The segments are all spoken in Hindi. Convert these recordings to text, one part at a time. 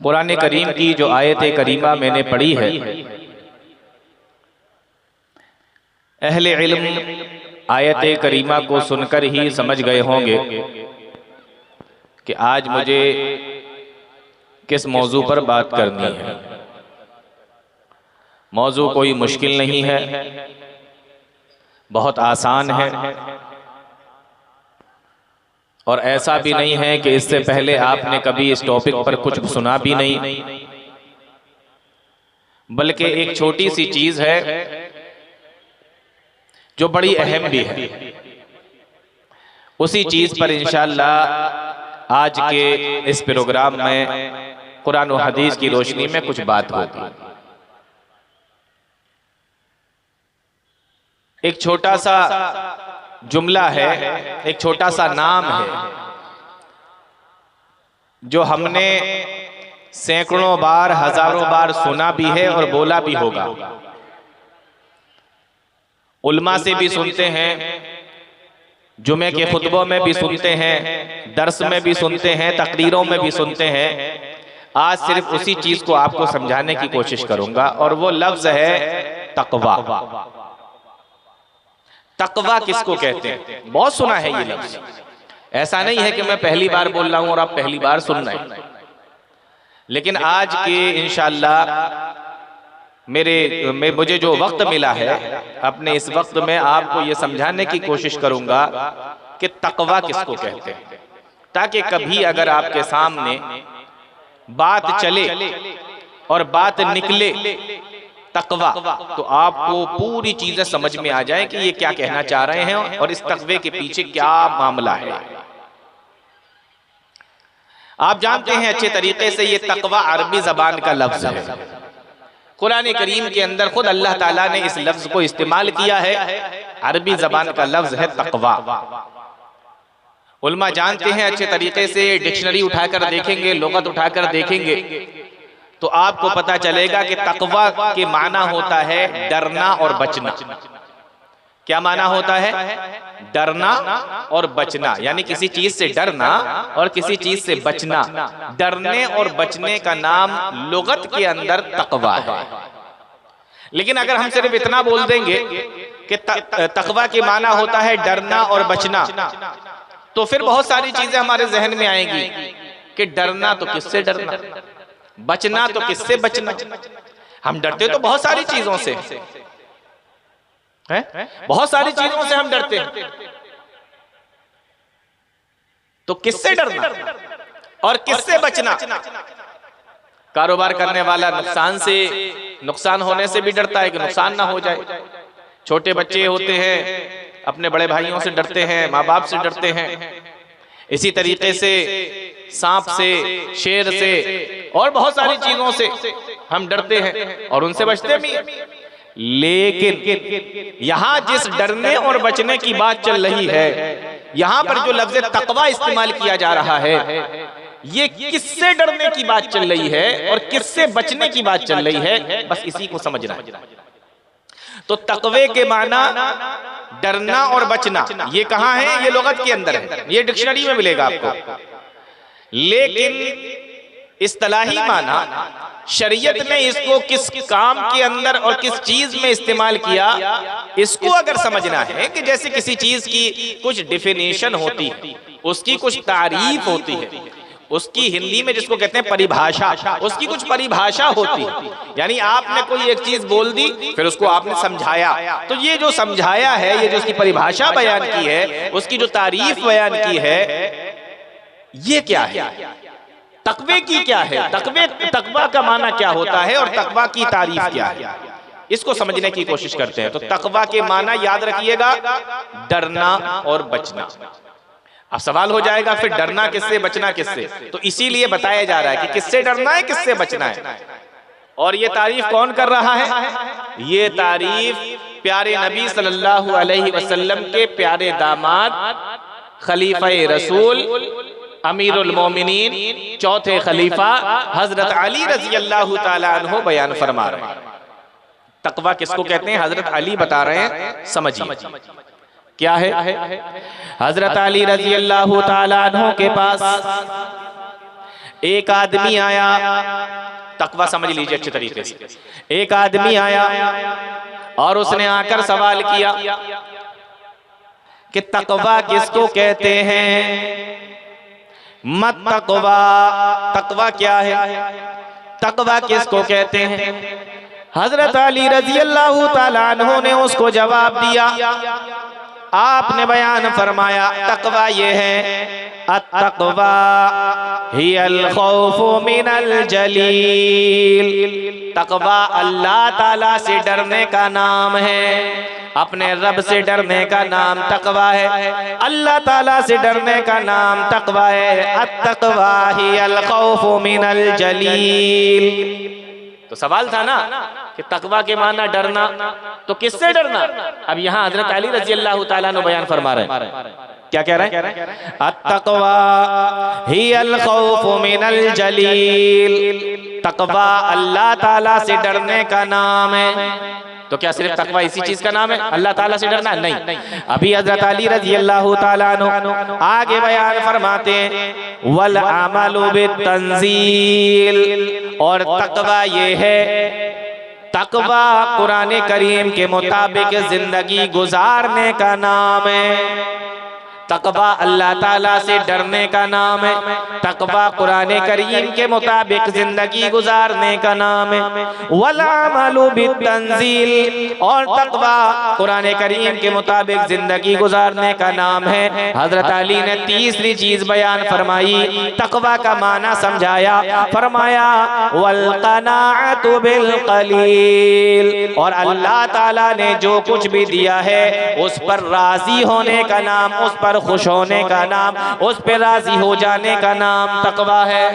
कुरान करीम की जो आयत करीमा मैंने पढ़ी है, अहले इल्म आयत करीमा को सुनकर ही समझ गए होंगे कि आज मुझे किस मौजू पर बात करनी है। मौजू कोई मुश्किल नहीं है, बहुत आसान है, और ऐसा भी नहीं है कि इससे पहले आपने कभी इस टॉपिक पर कुछ सुना भी नहीं, बल्कि एक छोटी सी चीज है जो बड़ी अहम भी है। उसी चीज पर इंशाअल्लाह आज के इस प्रोग्राम में कुरान और हदीस की रोशनी में कुछ बात होगी। एक छोटा सा जुमला है, एक छोटा सा नाम है जो हमने सैकड़ों बार, हजारों बार सुना भी है और बोला भी होगा। उल्मा से भी सुनते हैं, जुमे के खुतबों में भी सुनते हैं, दर्स में भी सुनते हैं, तकरीरों में भी सुनते हैं। आज सिर्फ उसी चीज को आपको समझाने की कोशिश करूंगा, और वो लफ्ज है तकवा। तकवा किसको कहते हैं? बहुत सुना है ये लफ्ज। ऐसा नहीं है कि मैं पहली बार बोल रहा हूं और आप पहली बार सुन रहे हैं, लेकिन आज के इंशाअल्लाह मुझे जो वक्त मिला है, अपने इस वक्त में आपको ये समझाने की कोशिश करूंगा कि तकवा किसको कहते हैं, ताकि कभी अगर आपके सामने बात चले और बात निकले तकवा, तो आपको पूरी चीजें समझ में आ जाए कि ये क्या कहना चाह रहे हैं और इस तकवे के पीछे क्या मामला है। आप जानते हैं अच्छे तरीके से ये तकवा अरबी जबान का लफ्ज है। कुरान करीम के अंदर खुद अल्लाह ताला ने इस लफ्ज को इस्तेमाल किया है। अरबी जबान का लफ्ज है तकवा। उल्मा जानते हैं अच्छे तरीके से, डिक्शनरी उठाकर देखेंगे, लुगत उठाकर देखेंगे, तो आपको पता चलेगा कि तकवा के माना होता है डरना और बचना। क्या माना होता है? डरना और बचना, यानी किसी चीज से डरना और किसी चीज से बचना। डरने और बचने का नाम लुगत के अंदर तकवा है। लेकिन अगर हम सिर्फ इतना बोल देंगे कि तकवा के माना होता है डरना और बचना, तो फिर बहुत सारी चीजें हमारे जहन में आएंगी कि डरना तो किससे डरना, बचना तो किससे बचना। हम डरते तो बहुत सारी चीजों से हैं, बहुत सारी चीजों से हम डरते हैं, तो किससे डरना और किससे बचना? कारोबार करने वाला नुकसान होने से भी डरता है कि नुकसान ना हो जाए। छोटे बच्चे होते हैं, अपने बड़े भाइयों से डरते हैं, माँ बाप से डरते हैं। इसी तरीके से सांप से, शेर से और बहुत सारी चीजों से हम डरते हैं और उनसे बचते भी। लेकिन यहां जिस डरने और बचने की बात चल रही है, यहां पर जो लफ्ज तकवा इस्तेमाल किया जा रहा है, ये किससे डरने की बात चल रही है और किससे बचने की बात चल रही है, बस इसी को समझना है। तो तकवे के माना डरना और बचना, ये कहां है? ये लुगत के अंदर है, ये डिक्शनरी में मिलेगा आपको। लेकिन इस्तिलाही माना शरीयत ने इसको किस काम के अंदर और किस चीज में इस्तेमाल किया, इसको अगर समझना है कि जैसे किसी चीज की कुछ डेफिनेशन होती है, उसकी कुछ तारीफ होती है, उसकी हिंदी में जिसको कहते हैं परिभाषा, उसकी कुछ परिभाषा होती है। यानी आपने कोई एक चीज बोल दी, फिर उसको आपने समझाया, तो ये जो समझाया है, ये जो उसकी परिभाषा बयान की है, उसकी जो तारीफ बयान की है, ये क्या है? तकवे की क्या है? तकवा का माना क्या होता है और तकवा की तारीफ क्या है, इसको समझने की कोशिश करते हैं। तो तकवा के माना याद रखिएगा, डरना और बचना। अब सवाल हो जाएगा फिर डरना किससे, बचना किससे? तो इसीलिए बताया जा रहा है कि किससे डरना है, किससे बचना है। और ये तारीफ कौन कर रहा है? ये तारीफ प्यारे नबी सल्लल्लाहु अलैहि वसल्लम के प्यारे दामाद, खलीफा रसूल, अमीरुल मोमिनीन, चौथे खलीफा हजरत अली रजी अल्लाह ताला अन्हु बयान फरमा रहे हैं। तकवा किसको कहते हैं? हजरत अली बता रहे हैं, समझिए क्या है। हजरत अली रजी अल्लाह ताला अन्हु के पास एक आदमी आया, तकवा समझ लीजिए अच्छे तरीके से। एक आदमी आया और उसने आकर सवाल किया कि तकवा किसको कहते हैं? मत तकवा, तकवा क्या है? तकवा किसको कहते हैं? हजरत अली रजी अल्लाह ताला अन्हु ने उसको जवाब दिया। आपने बयान फरमाया तकवा ये है, अत्तक़वा हियल खौफु मिनल जलील। तकवा अल्लाह ताला से डरने का नाम है, अपने रब से डरने का नाम तकवा है, अल्लाह ताला से डरने का नाम तकवा है। अत्तक़वा हियल खौफु मिनल जलील। तो सवाल था ना कि तकवा के माना डरना, तो किससे डरना? अब यहाँ हजरत अली रजी अल्लाह ताला अन्हु बयान फरमा रहे हैं, क्या कह रहे हैं? अत्तक़वा हियल खौफु मिनल जलील। तकवा अल्लाह ताला से डरने का नाम है। तो क्या सिर्फ तकवा इसी चीज का नाम है, अल्लाह ताला से डरना? नहीं। अभी हजरत अली रजी अल्लाह ताला अन्हु आगे बयान फरमाते हैं वल अमलु बित्तंजील। और तकवा ये है, तकवा कुरान करीम के मुताबिक जिंदगी गुजारने का नाम है। तकवा अल्लाह ताला से डरने का नाम है। तकवा कुरान करीम के मुताबिक जिंदगी गुजारने का नाम है। वला अमलु बित्तंजील। और तकवा कुरान करीम के मुताबिक जिंदगी गुजारने का नाम है। हजरत अली ने तीसरी चीज बयान फरमाई, तकवा का माना समझाया, फरमाया वल क़नाअतु बिल क़लील। और अल्लाह ताला ने जो कुछ भी दिया है उस पर राजी होने का नाम, उस पर खुश होने का नाम, उस पे राजी हो जाने का नाम तकवा है।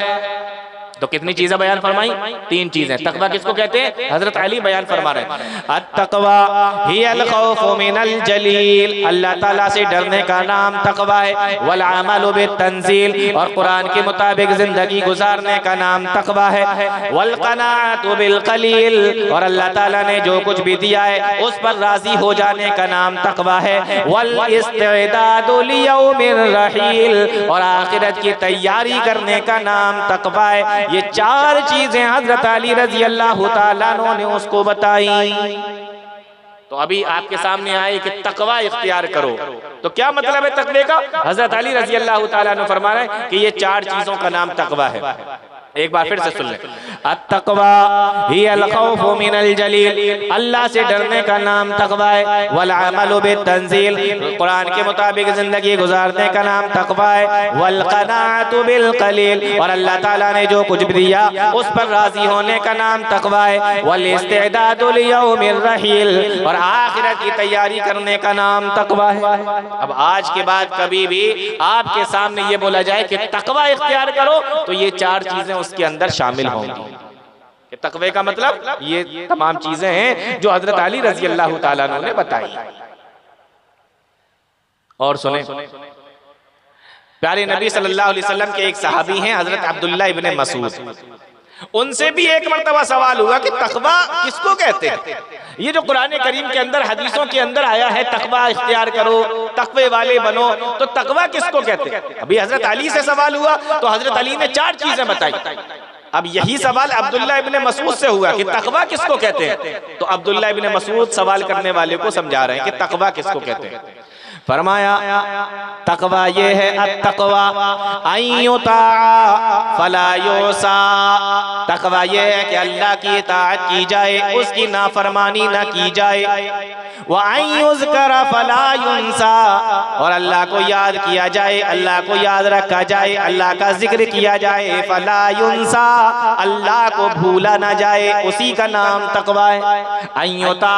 तो कितनी चीजें बयान फरमाई? 3 चीजें। तकवा किसको कहते हैं? हजरत अली बयान फरमा रहे हैं अत्तक़वा हियल खौफु मिनल जलील। अल्लाह ताला से डरने का नाम तकवा है। वल अमलु बित्तंजील। और कुरान के मुताबिक जिंदगी गुजारने का नाम तकवा है। वल क़नाअतु बिल क़लील। और अल्लाह ताला ने जो कुछ भी दिया है उस पर राजी हो जाने का नाम तकवा है। वल इस्तिदादु लियौमिर रहील। और आखिरत की तैयारी करने का नाम तकवा है। ये 4 चीजें हजरत अली रजी अल्लाह ताला अन्हु ने उसको बताई। तो अभी आपके सामने आए कि तकवा इख्तियार करो, तो क्या मतलब है तकवे का? हजरत अली रजी अल्लाह ताला अन्हु फरमा रहे हैं कि ये 4 चीजों का नाम तकवा है। एक बार फिर से सुन लें, अत्तक़वा हियल खौफु मिनल जलील। अल्लाह से डरने का नाम तकवा है। वल अमलु बित्तंजील। कुरान के मुताबिक जिंदगी गुजारने का नाम तकवा है। वल क़नाअतु बिल क़लील। और अल्लाह ताला ने जो कुछ भी दिया उस पर राजी होने का नाम तकवा है। वल इस्तिदादु लियौमिर रहील। और आखिरत की तैयारी करने का नाम तकवा है। अब आज के बाद कभी भी आपके सामने ये बोला जाए कि तकवा इख्तियार करो, तो ये 4 चीजें उसके अंदर शामिल होंगी। तकवे का मतलब ये तमाम चीजें हैं जो हजरत अली रजी अल्लाह ताला अन्हु ने बताई। और सुने, प्यारे नबी सल्लल्लाहु अलैहि वसल्लम के एक सहाबी हैं हजरत अब्दुल्ला इब्ने मसूद। उनसे भी एक मर्तबा सवाल हुआ कि तकवा किसको कहते हैं? ये जो कुरान करीम के अंदर हदीसों के अंदर आया है तकवा इख्तियार करो, तकवे वाले बनो, तो तकवा किसको कहते हैं? अभी हजरत अली से सवाल हुआ तो हजरत अली ने 4 चीजें बताई। अब यही सवाल अब्दुल्ला इब्ने मसूद से हुआ कि तकवा किसको कहते हैं? तो अब्दुल्ला इब्ने मसूद सवाल करने वाले को समझा रहे हैं कि तकवा किसको कहते हैं। फरमाया तकवा ये है अत्तक़वा अय्युता फला युसा। तकवा ये है कि अल्लाह की इताअत की जाए, उसकी नाफरमानी ना की जाए। व अय्युज़करा फला युनसा। और अल्लाह को याद किया जाए, अल्लाह को याद रखा जाए, अल्लाह का जिक्र किया जाए। फला युनसा, अल्लाह को भूला ना जाए, उसी का नाम तकवा है। अय्युता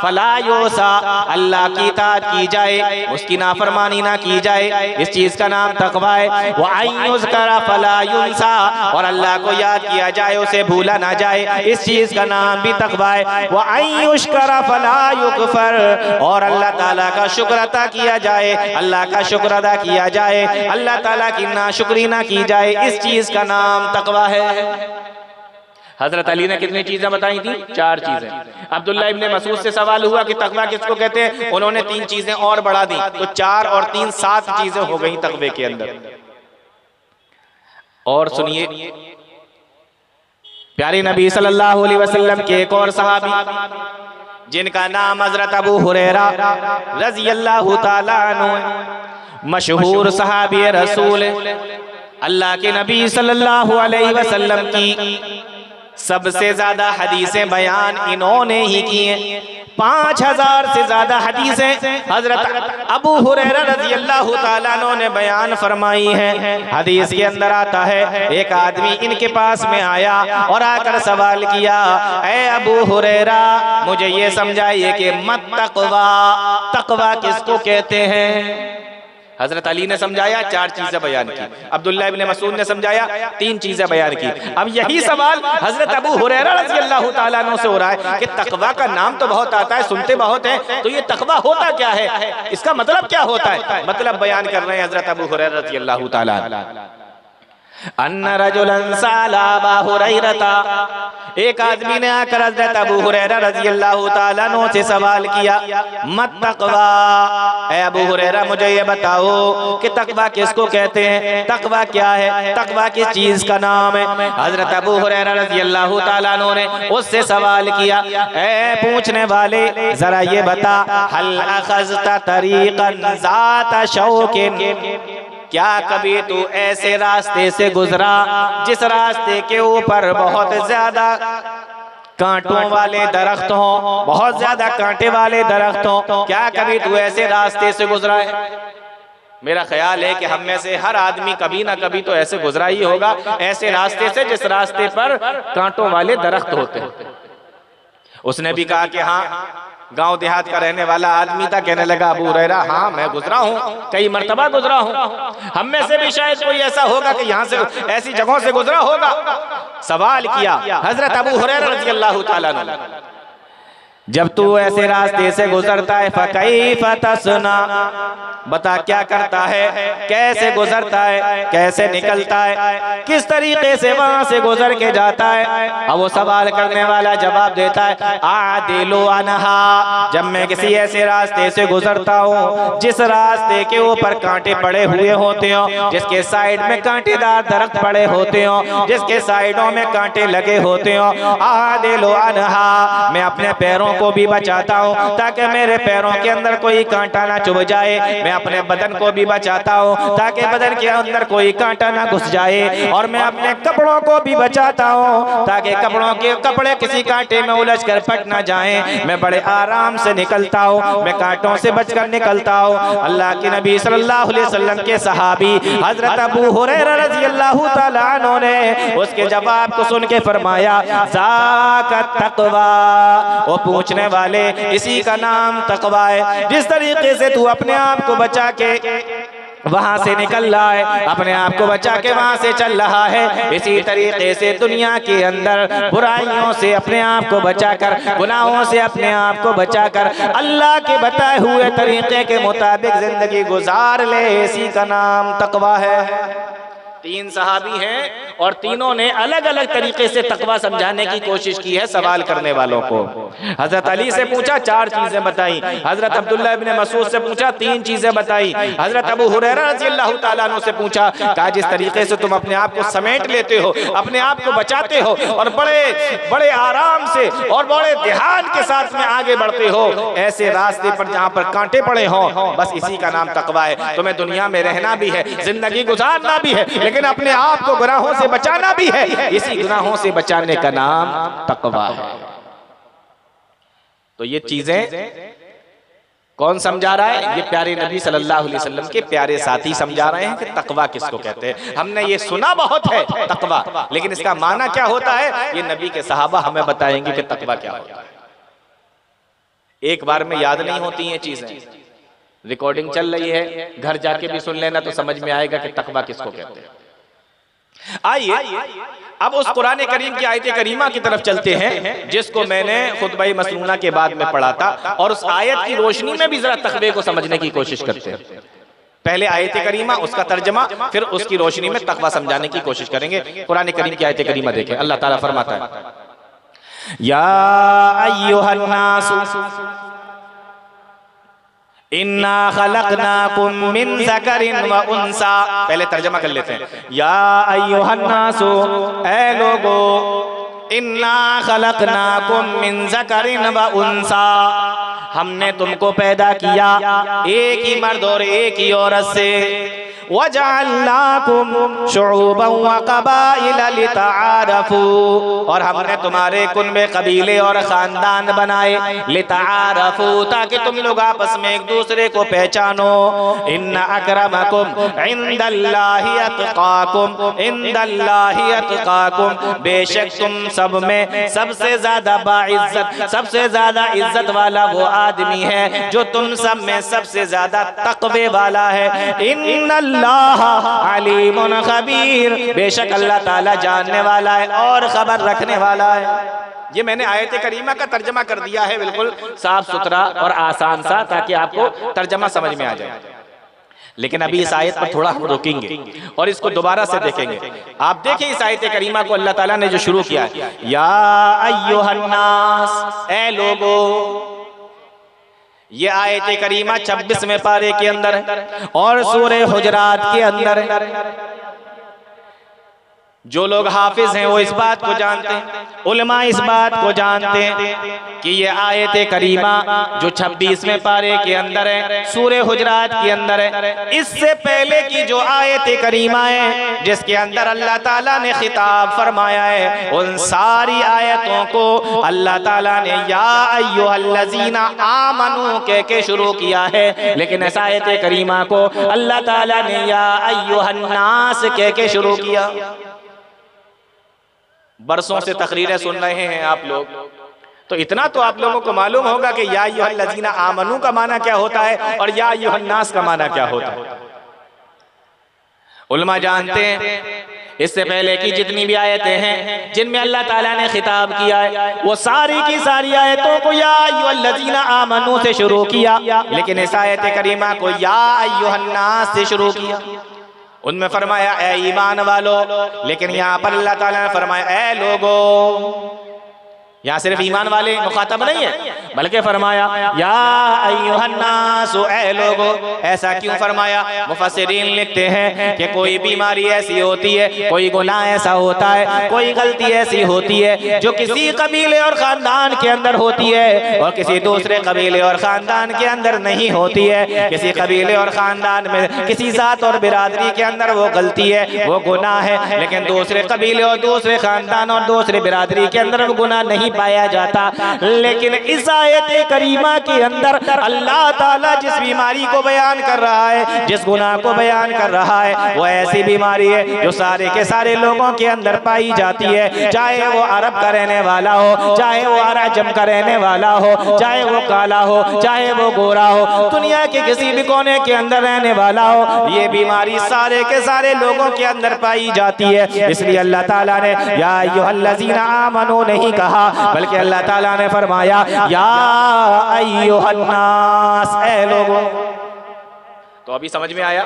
फला युसा, अल्लाह की इताअत की जाए, उसकी नाफरमानी ना की जाए, इस चीज का नाम तकवा है। व अय्युज़करा फला युनसा। और अल्लाह को याद किया जाए, उसे भूला ना जाए, इस चीज का नाम भी तकवा है। व अय्युश्करा फला युकफर। और अल्लाह ताला का शुक्र अदा किया जाए, अल्लाह का शुक्र अदा किया जाए, अल्लाह ताला की नाशुक्री ना की जाए, इस चीज का नाम तकवा है। हजरत अली ने कितनी चीजें बताई थी? 4 चीजें। अब्दुल्ला इब्ने मसूद से सवाल हुआ कि तकवा किसको कहते हैं, उन्होंने 3 चीजें और बढ़ा दी, तो 4 और 3 7 चीजें हो गई तकवे के अंदर। और सुनिए, प्यारे नबी सल्लल्लाहु अलैहि वसल्लम के एक और सहाबी जिनका नाम हजरत अबू हुरैरा रज़ी अल्लाहु ताला अन्हु, मशहूर सहाबी रसूल, अल्लाह के नबी सल्लल्लाहु अलैहि वसल्लम की सबसे ज्यादा हदीसें बयान इन्होंने ही की हैं। 5000 से ज्यादा हदीसें हजरत अबू हुरैरा रज़ी अल्लाहु ताला अन्हु ने बयान फरमाई हैं। हदीस के अंदर आता है, एक आदमी इनके पास में आया और आकर सवाल किया, ऐ अबू हुरैरा मुझे ये समझाइए कि मत तक़वा, तक़वा किसको कहते हैं? हजरत अली ने समझाया, 4 चीजें बयान की। अब्दुल्लाह इब्न मसूद ने समझाया, 3 चीजें बयान की। अब यही सवाल हजरत अबू हुरैरा रज़ी अल्लाहु ताला अन्हु से हो रहा है कि तक़वा का नाम तो बहुत आता है, सुनते बहुत हैं, तो ये तक़वा होता क्या है, इसका मतलब क्या होता है? मतलब बयान कर रहे हैं हजरत अबू हुरैरा रज़ी अल्लाहु ताला अन्ना रजुलन साला अबा हुरैरा, एक आदमी ने आकर हजरत अबू हुरैरा रज़ी अल्लाहु ताला अन्हु से सवाल किया, मत तक़वा, ऐ अबू हुरैरा मुझे ये बताओ कि तक़वा किसको कहते हैं, तक़वा क्या है, तक़वा किस चीज का नाम है? हजरत अबू हुरैरा रज़ी अल्लाहु ताला अन्हु ने उससे सवाल किया, ऐ पूछने वाले जरा ये बता, हल अखज़ता तरीक़न ज़ात शौकिन, क्या कभी तू ऐसे रास्ते से गुजरा जिस रास्ते के ऊपर बहुत ज्यादा कांटों वाले दरख्त हों, बहुत ज्यादा कांटे वाले दरख्त हों? क्या कभी तू ऐसे रास्ते से गुजरा है? मेरा ख्याल है कि हम में से हर आदमी कभी ना कभी तो ऐसे गुजरा ही होगा, ऐसे रास्ते से जिस रास्ते पर कांटों वाले दरख्त होते हैं। उसने भी कहा कि हाँ, गांव देहात का रहने वाला आदमी था। कहने लगा, अबू हुरैरा हाँ मैं गुजरा हूँ, कई मर्तबा गुजरा हूँ। हम में से भी शायद कोई ऐसा होगा कि यहाँ से ऐसी जगहों से गुजरा होगा। सवाल किया हजरत अबू हुरैरा रज़ी अल्लाहु ताला अन्हु, जब तू ऐसे रास्ते से गुजरता है फ़कैफ़ तस्ना, बता क्या करता है, कैसे गुजरता है, कैसे निकलता है, किस तरीके से वहां से गुजर के जाता है? अब वो सवाल करने वाला जवाब देता है, आदिलु अनहा, जब मैं किसी ऐसे रास्ते से गुजरता हूँ जिस रास्ते के ऊपर कांटे पड़े हुए होते हो, जिसके साइड में कांटेदार दरख्त पड़े होते हो, जिसके साइडों में कांटे लगे होते हो, आदिलु अनहा, मैं अपने पैरों को भी बचाता हूँ ताकि मेरे पैरों के अंदर कोई कांटा ना चुभ जाए। मैं अपने बदन को भी बचाता हूँ ताकि बदन के अंदर कोई कांटा ना घुस जाए। और मैं अपने कपड़ों को भी बचाता हूँ ताकि कपड़े किसी कांटे में उलझ कर फट ना जाए। मैं बड़े आराम से निकलता हूँ, मैं कांटों से बचकर निकलता हूँ। अल्लाह के नबी सल्लल्लाहु अलैहि वसल्लम के सहाबी हजरत अबू हुरैरा रज़ी अल्लाहु ताला अन्हु ने उसके जवाब को सुन के फरमाया, ज़ाका तक़वा, वो पूछने वाले इसी का नाम तक़वा है। जिस तरीके से तू अपने आप को बचा के वहां से निकल रहा है, अपने आप को बचा के वहां से चल रहा है, इसी तरीके से दुनिया के अंदर बुराइयों से अपने आप को बचाकर, गुनाहों से अपने आप को बचाकर अल्लाह के बताए हुए तरीके के मुताबिक जिंदगी गुजार ले, इसी का नाम तक़वा है। 3 सहाबी हैं और तीनों ने अलग अलग तरीके से तक़वा समझाने की कोशिश की है सवाल करने वालों को। हजरत अली से पूछा, 4 चीजें बताई। हजरत अब्दुल्लाह इब्न मसूद से पूछा, 3 चीजें बताई। हजरत अबू हुरैरा रज़ी अल्लाहु ताला अन्हु से पूछा, कहा जिस तरीके से तुम अपने आप को समेट लेते हो, अपने आप को बचाते हो और बड़े बड़े आराम से और बड़े ध्यान के साथ में आगे बढ़ते हो, ऐसे रास्ते पर जहाँ पर कांटे पड़े हों, बस इसी का नाम तक़वा है। तुम्हें दुनिया में रहना भी है, जिंदगी गुजारना भी है, लेकिन अपने आप को गुनाहों से बचाना भी है। इसी गुनाहों से बचाने का नाम तक़वा है। तो ये चीजें कौन समझा रहा है? ये प्यारे नबी सल्लल्लाहु अलैहि वसल्लम के प्यारे साथी समझा रहे हैं कि तक़वा किसको कहते हैं। हमने ये सुना बहुत है तक़वा, लेकिन इसका माना क्या होता है ये नबी के सहाबा हमें बताएंगे कि तक़वा क्या होता है। एक बार में याद नहीं होती हैं चीजें, रिकॉर्डिंग चल रही है, घर जाके भी सुन लेना तो समझ में आएगा कि तक़वा किसको कहते हैं। आइए अब उस कुरान करीम की आयत करीमा की तरफ चलते हैं जिसको मैंने खुतबा मसनूना के बाद में पढ़ा था, और उस आयत की रोशनी में भी जरा तक़वे को समझने की कोशिश करते हैं। पहले आयत करीमा, उसका तर्जमा, फिर उसकी रोशनी में तक़वा समझाने की कोशिश करेंगे। कुरान करीम की आयत करीमा देखें, अल्लाह ताला फरमाता है, या अय्युहन नास, इन्ना खलकनाकुम मिन ज़करिन व उन्सा। पहले तर्जमा कर लेते हैं। या अय्युहन्नासु, ऐ लोगो, इन्ना खलकनाकुम मिन ज़करिन व उन्सा, हमने तुमको पैदा किया एक ही मर्द और एक ही औरत से। वजअलनाकुम शुऊबन व क़बाइल लितआरफू, और हमने तुम्हारे कुनबे कबीले और खानदान बनाए, लितआरफू, ताकि तुम लोग आपस में एक दूसरे को पहचानो। इन्न अक्रमकुम इंदल्लाहि अत्क़ाकुम, इंदल्लाहि अत्क़ाकुम, बेशक तुम सब में सबसे ज्यादा बाइज्जत, सबसे ज्यादा इज्जत वाला वो आदमी है जो तुम सब में सबसे ज्यादा तक़वे वाला है। इन्नल्लाह अलीमुन खबीर, बेशक अल्लाह ताला जानने वाला है और खबर रखने वाला है। ये मैंने आयत करीमा का तर्जमा कर दिया है, बिल्कुल साफ सुथरा और आसान सा, ताकि आपको तर्जमा समझ में आ जाए। लेकिन अभी इस आयत पर थोड़ा हम रुकेंगे और इसको दोबारा से देखेंगे। आप देखें इस आयत करीमा को अल्लाह ताला ने जो शुरू किया, या अय्युहन्नास, ऐ लोगो। ये आयत करीमा 26वें पारे के अंदर है और सूरे हुजरात के अंदर है। जो लोग हाफिज हैं वो इस बात को जानते हैं, उलमा इस बात को जानते हैं कि ये आयत करीमा जो 26वें पारे के अंदर है, सूरे हुजरात के अंदर है, इससे पहले की जो आयत करीमा है जिसके अंदर अल्लाह ताला ने खिताब फरमाया है, उन सारी आयतों को अल्लाह ताला ने या अय्युहल्लज़ीना आमनू कह के शुरू किया है। लेकिन इस आयत करीमा को अल्लाह ताला ने या अय्युहन्नास कह के शुरू किया। बरसों से तकरीरें सुन रहे हैं आप लोग, तो इतना तो आप लोगों को मालूम होगा कि या अय्युहल्लज़ीना आमनू का माना क्या होता है और या अय्युहन्नास का माना क्या होता है। उलमा जानते हैं इससे पहले की जितनी भी आयतें हैं जिनमें अल्लाह ताला ने खिताब किया है, वो सारी की सारी आयतों को या अय्युहल्लज़ीना आमनू से शुरू किया, लेकिन इस आयत करीमा को या अय्युहन्नास से शुरू किया। उनमें फरमाया ए ईमान वालो, लेकिन यहाँ पर अल्लाह ताला ने फरमाया ए लोगो। यहाँ सिर्फ ईमान वाले मुखातब नहीं है, बल्कि फरमाया या अय्युहन्नास, ए लोगो। ऐसा क्यों फरमाया? मुफस्सिरीन लिखते हैं कि कोई बीमारी ऐसी होती है, कोई गुनाह ऐसा होता है, कोई गलती ऐसी होती है जो किसी कबीले और खानदान के अंदर होती है और किसी दूसरे कबीले और खानदान के अंदर नहीं होती है। किसी कबीले और खानदान में किसी जात और बिरादरी के अंदर वो गलती है, वो गुनाह है, लेकिन दूसरे कबीले और दूसरे खानदान और दूसरे बिरादरी के अंदर वो गुनाह नहीं पाया जाता। लेकिन इस आयत करीमा के अंदर अल्लाह ताला जिस बीमारी को बयान कर रहा है, जिस गुनाह को बयान कर रहा है, वो ऐसी बीमारी है जो सारे के सारे लोगों के अंदर पाई जाती है, चाहे वो अरब का रहने वाला हो, चाहे वो अराजम का रहने वाला हो, चाहे वो काला हो, चाहे वो गोरा हो, दुनिया के किसी भी कोने के अंदर रहने वाला हो, ये बीमारी सारे के सारे लोगों के अंदर पाई जाती है। इसलिए अल्लाह ताला ने या अय्युहल्लज़ीना आमनू नहीं कहा, बल्कि अल्लाह ताला ने फरमाया या अय्युहन्नास, ऐ लोगों। तो अभी समझ में आया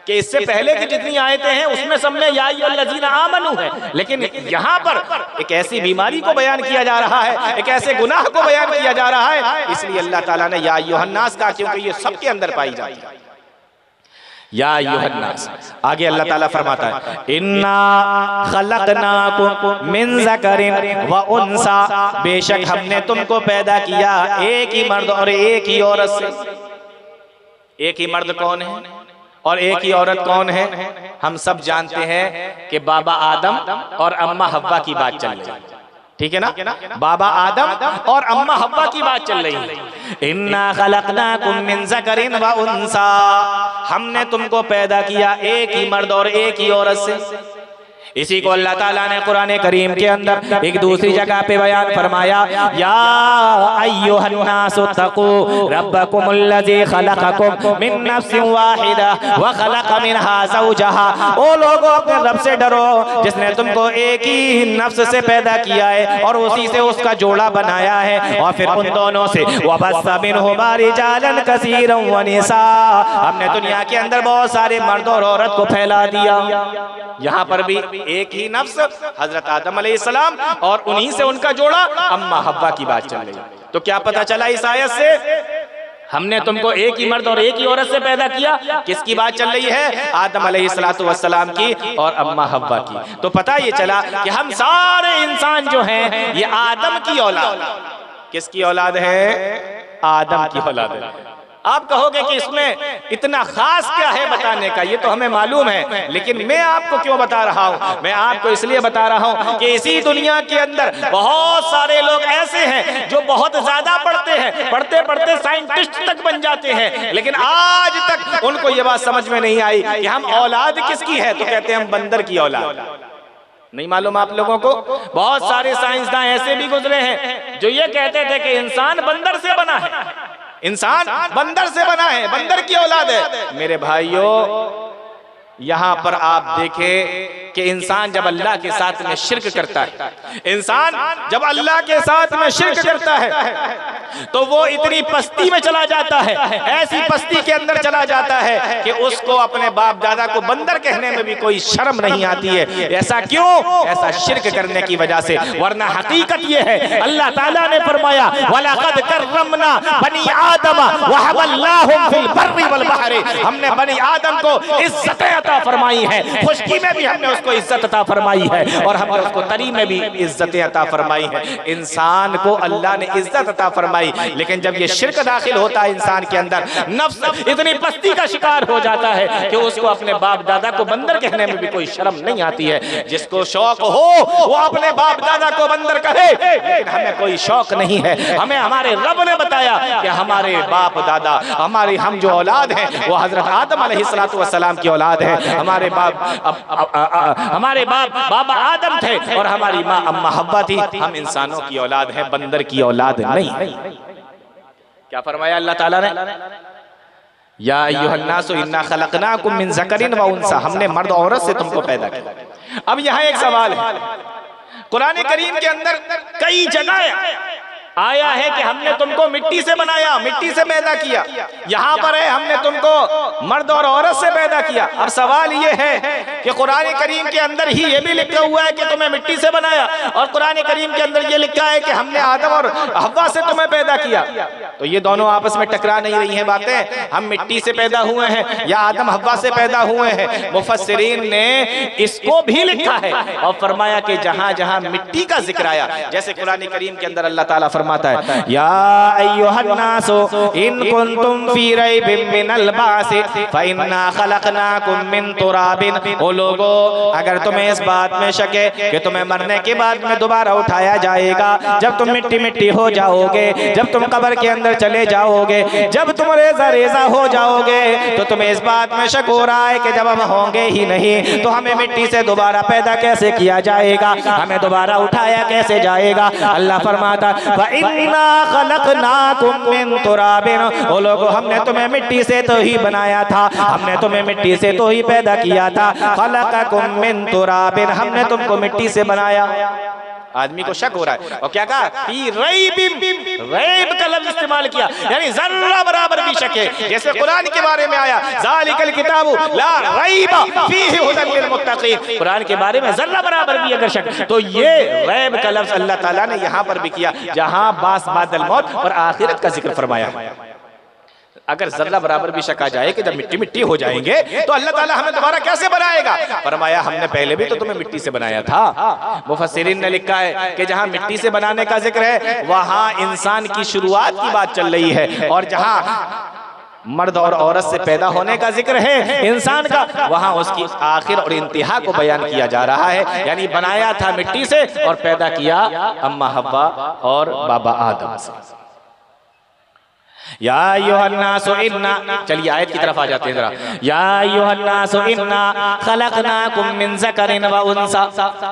कि इससे पहले की जितनी आयतें हैं उसमें सब में या अय्युहल्लज़ीना आमनू है, लेकिन यहाँ पर एक ऐसी बीमारी को बयान किया जा रहा है, एक ऐसे गुनाह को बयान किया जा रहा है, इसलिए अल्लाह ताला ने या अय्युहन्नास कहा, क्योंकि ये सबके अंदर पाई जाती है। या अय्युहन्नास। आगे अल्लाह ताला फरमाता है इन्ना खलकनाकुम मिन ज़करिन व उन्सा, बेशक हमने तुमको पैदा किया एक ही मर्द और एक ही औरत से। एक ही मर्द कौन है और एक ही औरत कौन है? हम सब जानते हैं कि बाबा आदम और अम्मा हव्वा की बात चल रही है, ठीक है ना? बाबा आदम और अम्मा हव्वा की बात चल रही है। इन्ना खलकनाकुम मिन ज़करिन व उन्सा, हमने तुमको पैदा किया एक ही मर्द और एक ही औरत से। इसी को अल्लाह ताला ने कुरान करीम के अंदर एक दूसरी जगह पे बयान फरमाया या अय्युहन्नासु तक़ू रब्बकुमुल्लज़ी खलक़कुम मिन नफ्सिन वाहिदा व खलक़ मिनहा ज़ौजहा। ओ लोगों, अपने रब से डरो जिसने तुमको एक ही नफ्स से पैदा किया है और उसी से उसका जोड़ा बनाया है, और फिर उन दोनों से वबस्सा मिनहुमा रिजालन कसीरन व निसा, हमने दुनिया के अंदर बहुत सारे मर्द और औरत को फैला दिया। यहाँ पर भी एक ही नफ्स हजरत आदम अलैहिस्सलाम और उन्हीं से उनका जोड़ा अम्मा हव्वा की बात चल रही है। तो क्या पता चला इस आयत से? हमने तुमको एक ही मर्द और एक ही औरत से पैदा किया। किसकी बात चल रही है? आदम अलैहिस्सलातु वस्सलाम की और अम्मा हव्वा की। तो पता ये चला कि हम सारे इंसान जो हैं ये आदम की औलाद। किसकी औलाद है? आदम की औलाद है। आप कहोगे कि इसमें इतना खास क्या है बताने का, ये तो हमें मालूम है, लेकिन मैं आपको क्यों बता रहा हूं? मैं आपको इसलिए बता रहा हूं कि इसी दुनिया के अंदर बहुत सारे लोग ऐसे हैं जो बहुत ज्यादा पढ़ते हैं, पढ़ते पढ़ते साइंटिस्ट तक बन जाते हैं, लेकिन आज तक उनको ये बात समझ में नहीं आई कि हम औलाद किसकी है। तो कहते हैं हम बंदर की औलाद। नहीं मालूम आप लोगों को? बहुत सारे साइंसदान ऐसे भी गुजरे हैं जो ये कहते थे कि इंसान बंदर से बना है, इंसान बंदर से बना है, बंदर की औलाद है। मेरे भाइयों, यहां पर आप देखें कि इंसान जब अल्लाह के साथ में शिर्क करता है, इंसान जब अल्लाह के साथ में शिर्क करता है तो वो इतनी पस्ती में चला जाता है, ऐसी पस्ती के अंदर चला जाता है कि उसको अपने बाप दादा को बंदर कहने में भी कोई शर्म नहीं आती है। ऐसा क्यों? ऐसा शिर्क करने की वजह से। वरना हकीकत ये है, अल्लाह ताला ने फरमाया वलक़द कर्रमना बनी आदम व हमलनाहुम फिल बर्रि वल बहरि, हमने बनी आदम को इज्जत अता फरमाई है, खुशकी में भी हमने उसको इज्जत अता फरमाई है और हमने उसको तरी में भी इज्जत अता फरमाई है। इंसान को अल्लाह ने इज्जत अता फरमाई, लेकिन जब ये शिर्क दाखिल होता है इंसान के अंदर, नफ्स इतनी पस्ती का शिकार हो जाता है कि उसको अपने बाप दादा को बंदर कहने में भी कोई शर्म नहीं आती है। जिसको शौक हो वो अपने बाप दादा को बंदर कहे, लेकिन हमें कोई शौक नहीं है। हमें हमारे रब ने बताया कि हमारे बाप दादा, हमारी हम जो औलाद है वो हजरत आदम अलैहिस्सलातु वस्सलाम की औलाद है। हमारे बाप बाबा आदम थे और हमारी माँ अम्मा हव्वा थी। हम इंसानों की औलाद है, बंदर की औलाद नहीं। क्या फरमाया अल्लाह ताला ने? या अय्युहन्नासु इन्ना खलकनाकुम मिन ज़करिन व उन्सा, हमने मर्द औरत से तुमको पैदा किया। अब यहाँ एक सवाल है, कुरान करीम के अंदर कई जगह आया है कि हमने तुमको मिट्टी से बनाया, मिट्टी से पैदा किया। यहाँ पर है हमने तुमको मर्द और औरत से पैदा किया। अब सवाल ये है कि कुरान करीम के अंदर ही ये भी लिखा हुआ है कि तुम्हें मिट्टी से बनाया, और कुरान करीम के अंदर ये लिखा है कि हमने आदम और हव्वा से तुम्हें पैदा किया। तो ये दोनों आपस में टकरा नहीं रही हैं बातें। हम मिट्टी से पैदा हुए हैं या आदम हव्वा से पैदा हुए हैं। मुफस्सिरीन ने इसको भी लिखा है और फरमाया कि जहां जहां मिट्टी का जिक्र आया, जैसे कुरान करीम के अंदर अल्लाह ताला फरमाता है या अय्युहन्नासु इन कुंतुम फी रैबिन मिनल बासी फइन्ना खलकनाकुम मिन तुराबिन। ओ लोगो, अगर तुम्हें इस बात में शक है कि तुम्हें मरने के बाद में दोबारा उठाया जाएगा, जब तुम मिट्टी मिट्टी हो जाओगे, जब तुम कब्र के अंदर चले जाओगे, जब तुम रेजा रेजा हो जाओगे, तो तुम्हें इस बात में शक हो रहा है कि जब हम होंगे ही नहीं तो हमें मिट्टी से दोबारा पैदा कैसे किया जाएगा, हमें दोबारा उठाया कैसे जाएगा। अल्लाह फरमाता इन्ना खलकनाकुम मिन तुराबिन, ओ लोगो हमने तुम्हें मिट्टी से तो ही बनाया था, हमने तुम्हें मिट्टी से तो ही पैदा किया था। खलककुम मिन तुराबिन, हमने तुमको मिट्टी से बनाया। आदमी को शक हो रहा है और क्या कहा? फी रैबिन, रैब का लफ्ज इस्तेमाल किया, यानी जर्रा बराबर भी शक है। जैसे कुरान के बारे में आया ज़ालिकल किताबु ला रैब फीहि हुदन लिल मुत्तकीन, कुरान के बारे में जर्रा बराबर भी अगर शक, तो ये रैब का लफ्ज अल्लाह ताला ने यहाँ पर भी किया, जहाँ बास बादल मौत और आखिरत का जिक्र फरमाया। अगर जर्रा बराबर भी शक आ जाए कि जब मिट्टी मिट्टी हो जाएंगे तो अल्लाह ताला हमें दोबारा कैसे बनाएगा, फरमाया हमने पहले भी तो तुम्हें मिट्टी से बनाया था। मुफस्सिरीन ने लिखा है कि जहां मिट्टी से बनाने का जिक्र है वहां इंसान की शुरुआत की बात चल रही है, और जहां मर्द और औरत से पैदा होने का जिक्र है इंसान का, वहां उसकी आखिर और इंतहा को बयान किया जा रहा है। यानी बनाया था मिट्टी से और पैदा किया अम्मा हव्वा और बाबा आदम से। या अय्युहन्नासु इन्ना, चलिए आयत की तरफ आ जाते हैं जरा। या अय्युहन्नासु इन्ना खलकनाकुम मिन ज़करिन व उन्सा,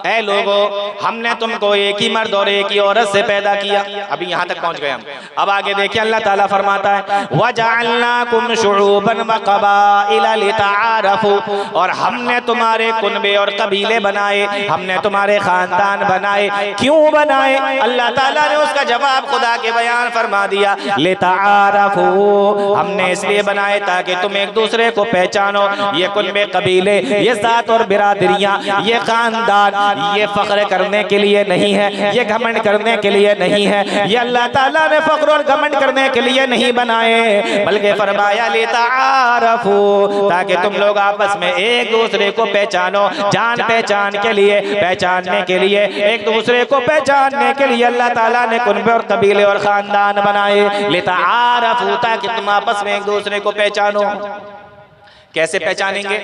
ऐ लोगो हमने तुमको एक ही मर्द और एक ही औरत से पैदा किया। अभी यहाँ तक पहुँच गए हम। अब आगे देखिए अल्लाह ताला फरमाता है वजअलनाकुम शुऊबन व क़बाइला लितआरफू, और हमने तुम्हारे कुनबे और कबीले बनाए, हमने तुम्हारे खानदान बनाए। क्यों बनाए? अल्लाह ताला ने उसका जवाब खुदा के बयान फरमा दिया, लितआरफू, लितारफू, हमने इसलिए बनाए ताकि तुम एक दूसरे को पहचानो। ये कुनबे कबीले, ये जात और बिरादरियां, ये खानदान, ये फख्र करने के लिए नहीं है, ये घमंड करने के लिए नहीं है, ये अल्लाह ताला ने फख्र और घमंड करने के लिए नहीं बनाए, बल्कि फरमाया लितारफू, ताकि तुम लोग आपस में एक दूसरे को पहचानो। जान पहचान के लिए, पहचानने के लिए, एक दूसरे को पहचानने के लिए अल्लाह ताला ने कुनबे और कबीले और खानदान बनाए। लितारफू, ताकि तुम आपस में एक दूसरे को पहचानो। कैसे पहचानेंगे?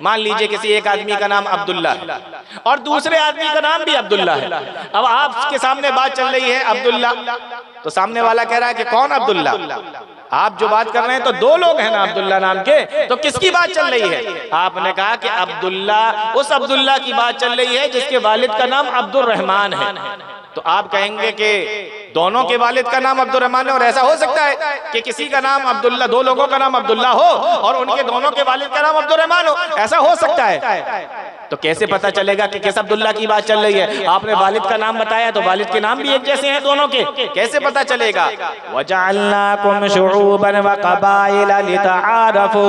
मान लीजिए किसी एक आदमी का नाम अब्दुल्ला है और दूसरे आदमी का नाम भी अब्दुल्ला है। अब आपके सामने बात चल रही है अब्दुल्ला, तो सामने वाला कह रहा है कि कौन अब्दुल्ला? आप जो बात कर रहे हैं तो दो लोग हैं ना अब्दुल्ला नाम के, तो किसकी बात चल रही है? आपने कहा कि अब्दुल्ला, उस अब्दुल्ला की बात चल रही है जिसके वालिद का नाम अब्दुल रहमान है। तो आप कहेंगे कि दोनों के वालिद का नाम अब्दुल रहमान है, और ऐसा हो सकता है कि किसी का नाम अब्दुल्ला, दो लोगों का नाम अब्दुल्ला हो और उनके दोनों के वालिद का नाम अब्दुल रहमान हो, ऐसा हो सकता है। तो कैसे पता चलेगा कि किस अब्दुल्ला की बात चल रही है? आपने वालिद का नाम बताया तो वालिद के नाम भी एक जैसे हैं दोनों के, कैसे पता चलेगा? वजअलनाकुम शुऊबन व क़बाइल लितआरफू,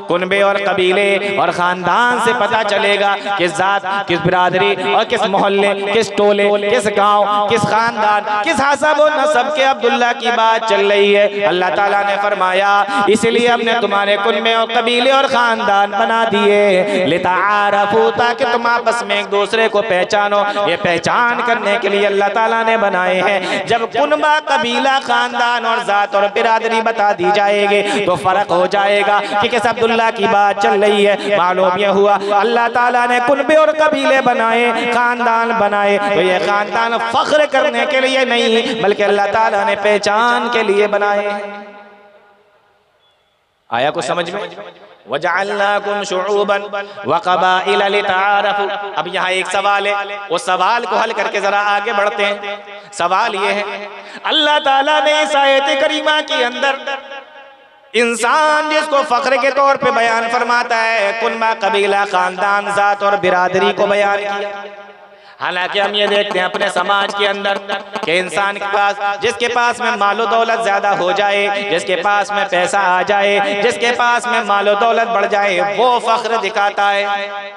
कुनबे और कबीले और खानदान से पता चलेगा किस जात, किस बिरादरी और किस मोहल्ले, किस टोले, किस गांव, किस खानदान, किस हसब और नसब के अब्दुल्ला की बात चल रही है। अल्लाह ताला ने फरमाया इसलिए हमने तुम्हारे कुनबे और कबीले और खानदान बना दिए, लितआरफू, ताकि तुम आपस में एक दूसरे को पहचानो। ये पहचान करने के लिए अल्लाह ताला ने बनाए हैं। जब कुनबा, कबीला, खानदान और जात और बिरादरी बता दी जाएगी तो फर्क हो जाएगा कि किस अब्दुल्ला की बात चल रही है। मालूम यह हुआ अल्लाह ताला ने कुनबे और कबीले बनाए, खानदान बनाए, तो ये खानदान फख्र करने के लिए नहीं बल्कि अल्लाह ताला ने पहचान के लिए बनाए। आया कुछ समझ में? वजअलनाकुम शुऊबन व क़बाइल लितआरफू। अब यहाँ एक सवाल है, उस सवाल को हल करके जरा आगे बढ़ते हैं। सवाल ये है, अल्लाह ताला ने इस आयत करीमा के अंदर इंसान जिसको फख्र के तौर पे बयान फरमाता है, कुनबा, कबीला, खानदान, जात और बिरादरी को बयान किया। हालांकि हम ये देखते हैं अपने समाज के अंदर कि इंसान के पास, जिसके पास में मालो दौलत ज्यादा हो जाए, जिसके पास में पैसा आ जाए, जिसके पास में मालो दौलत बढ़ जाए, वो फख्र दिखाता है।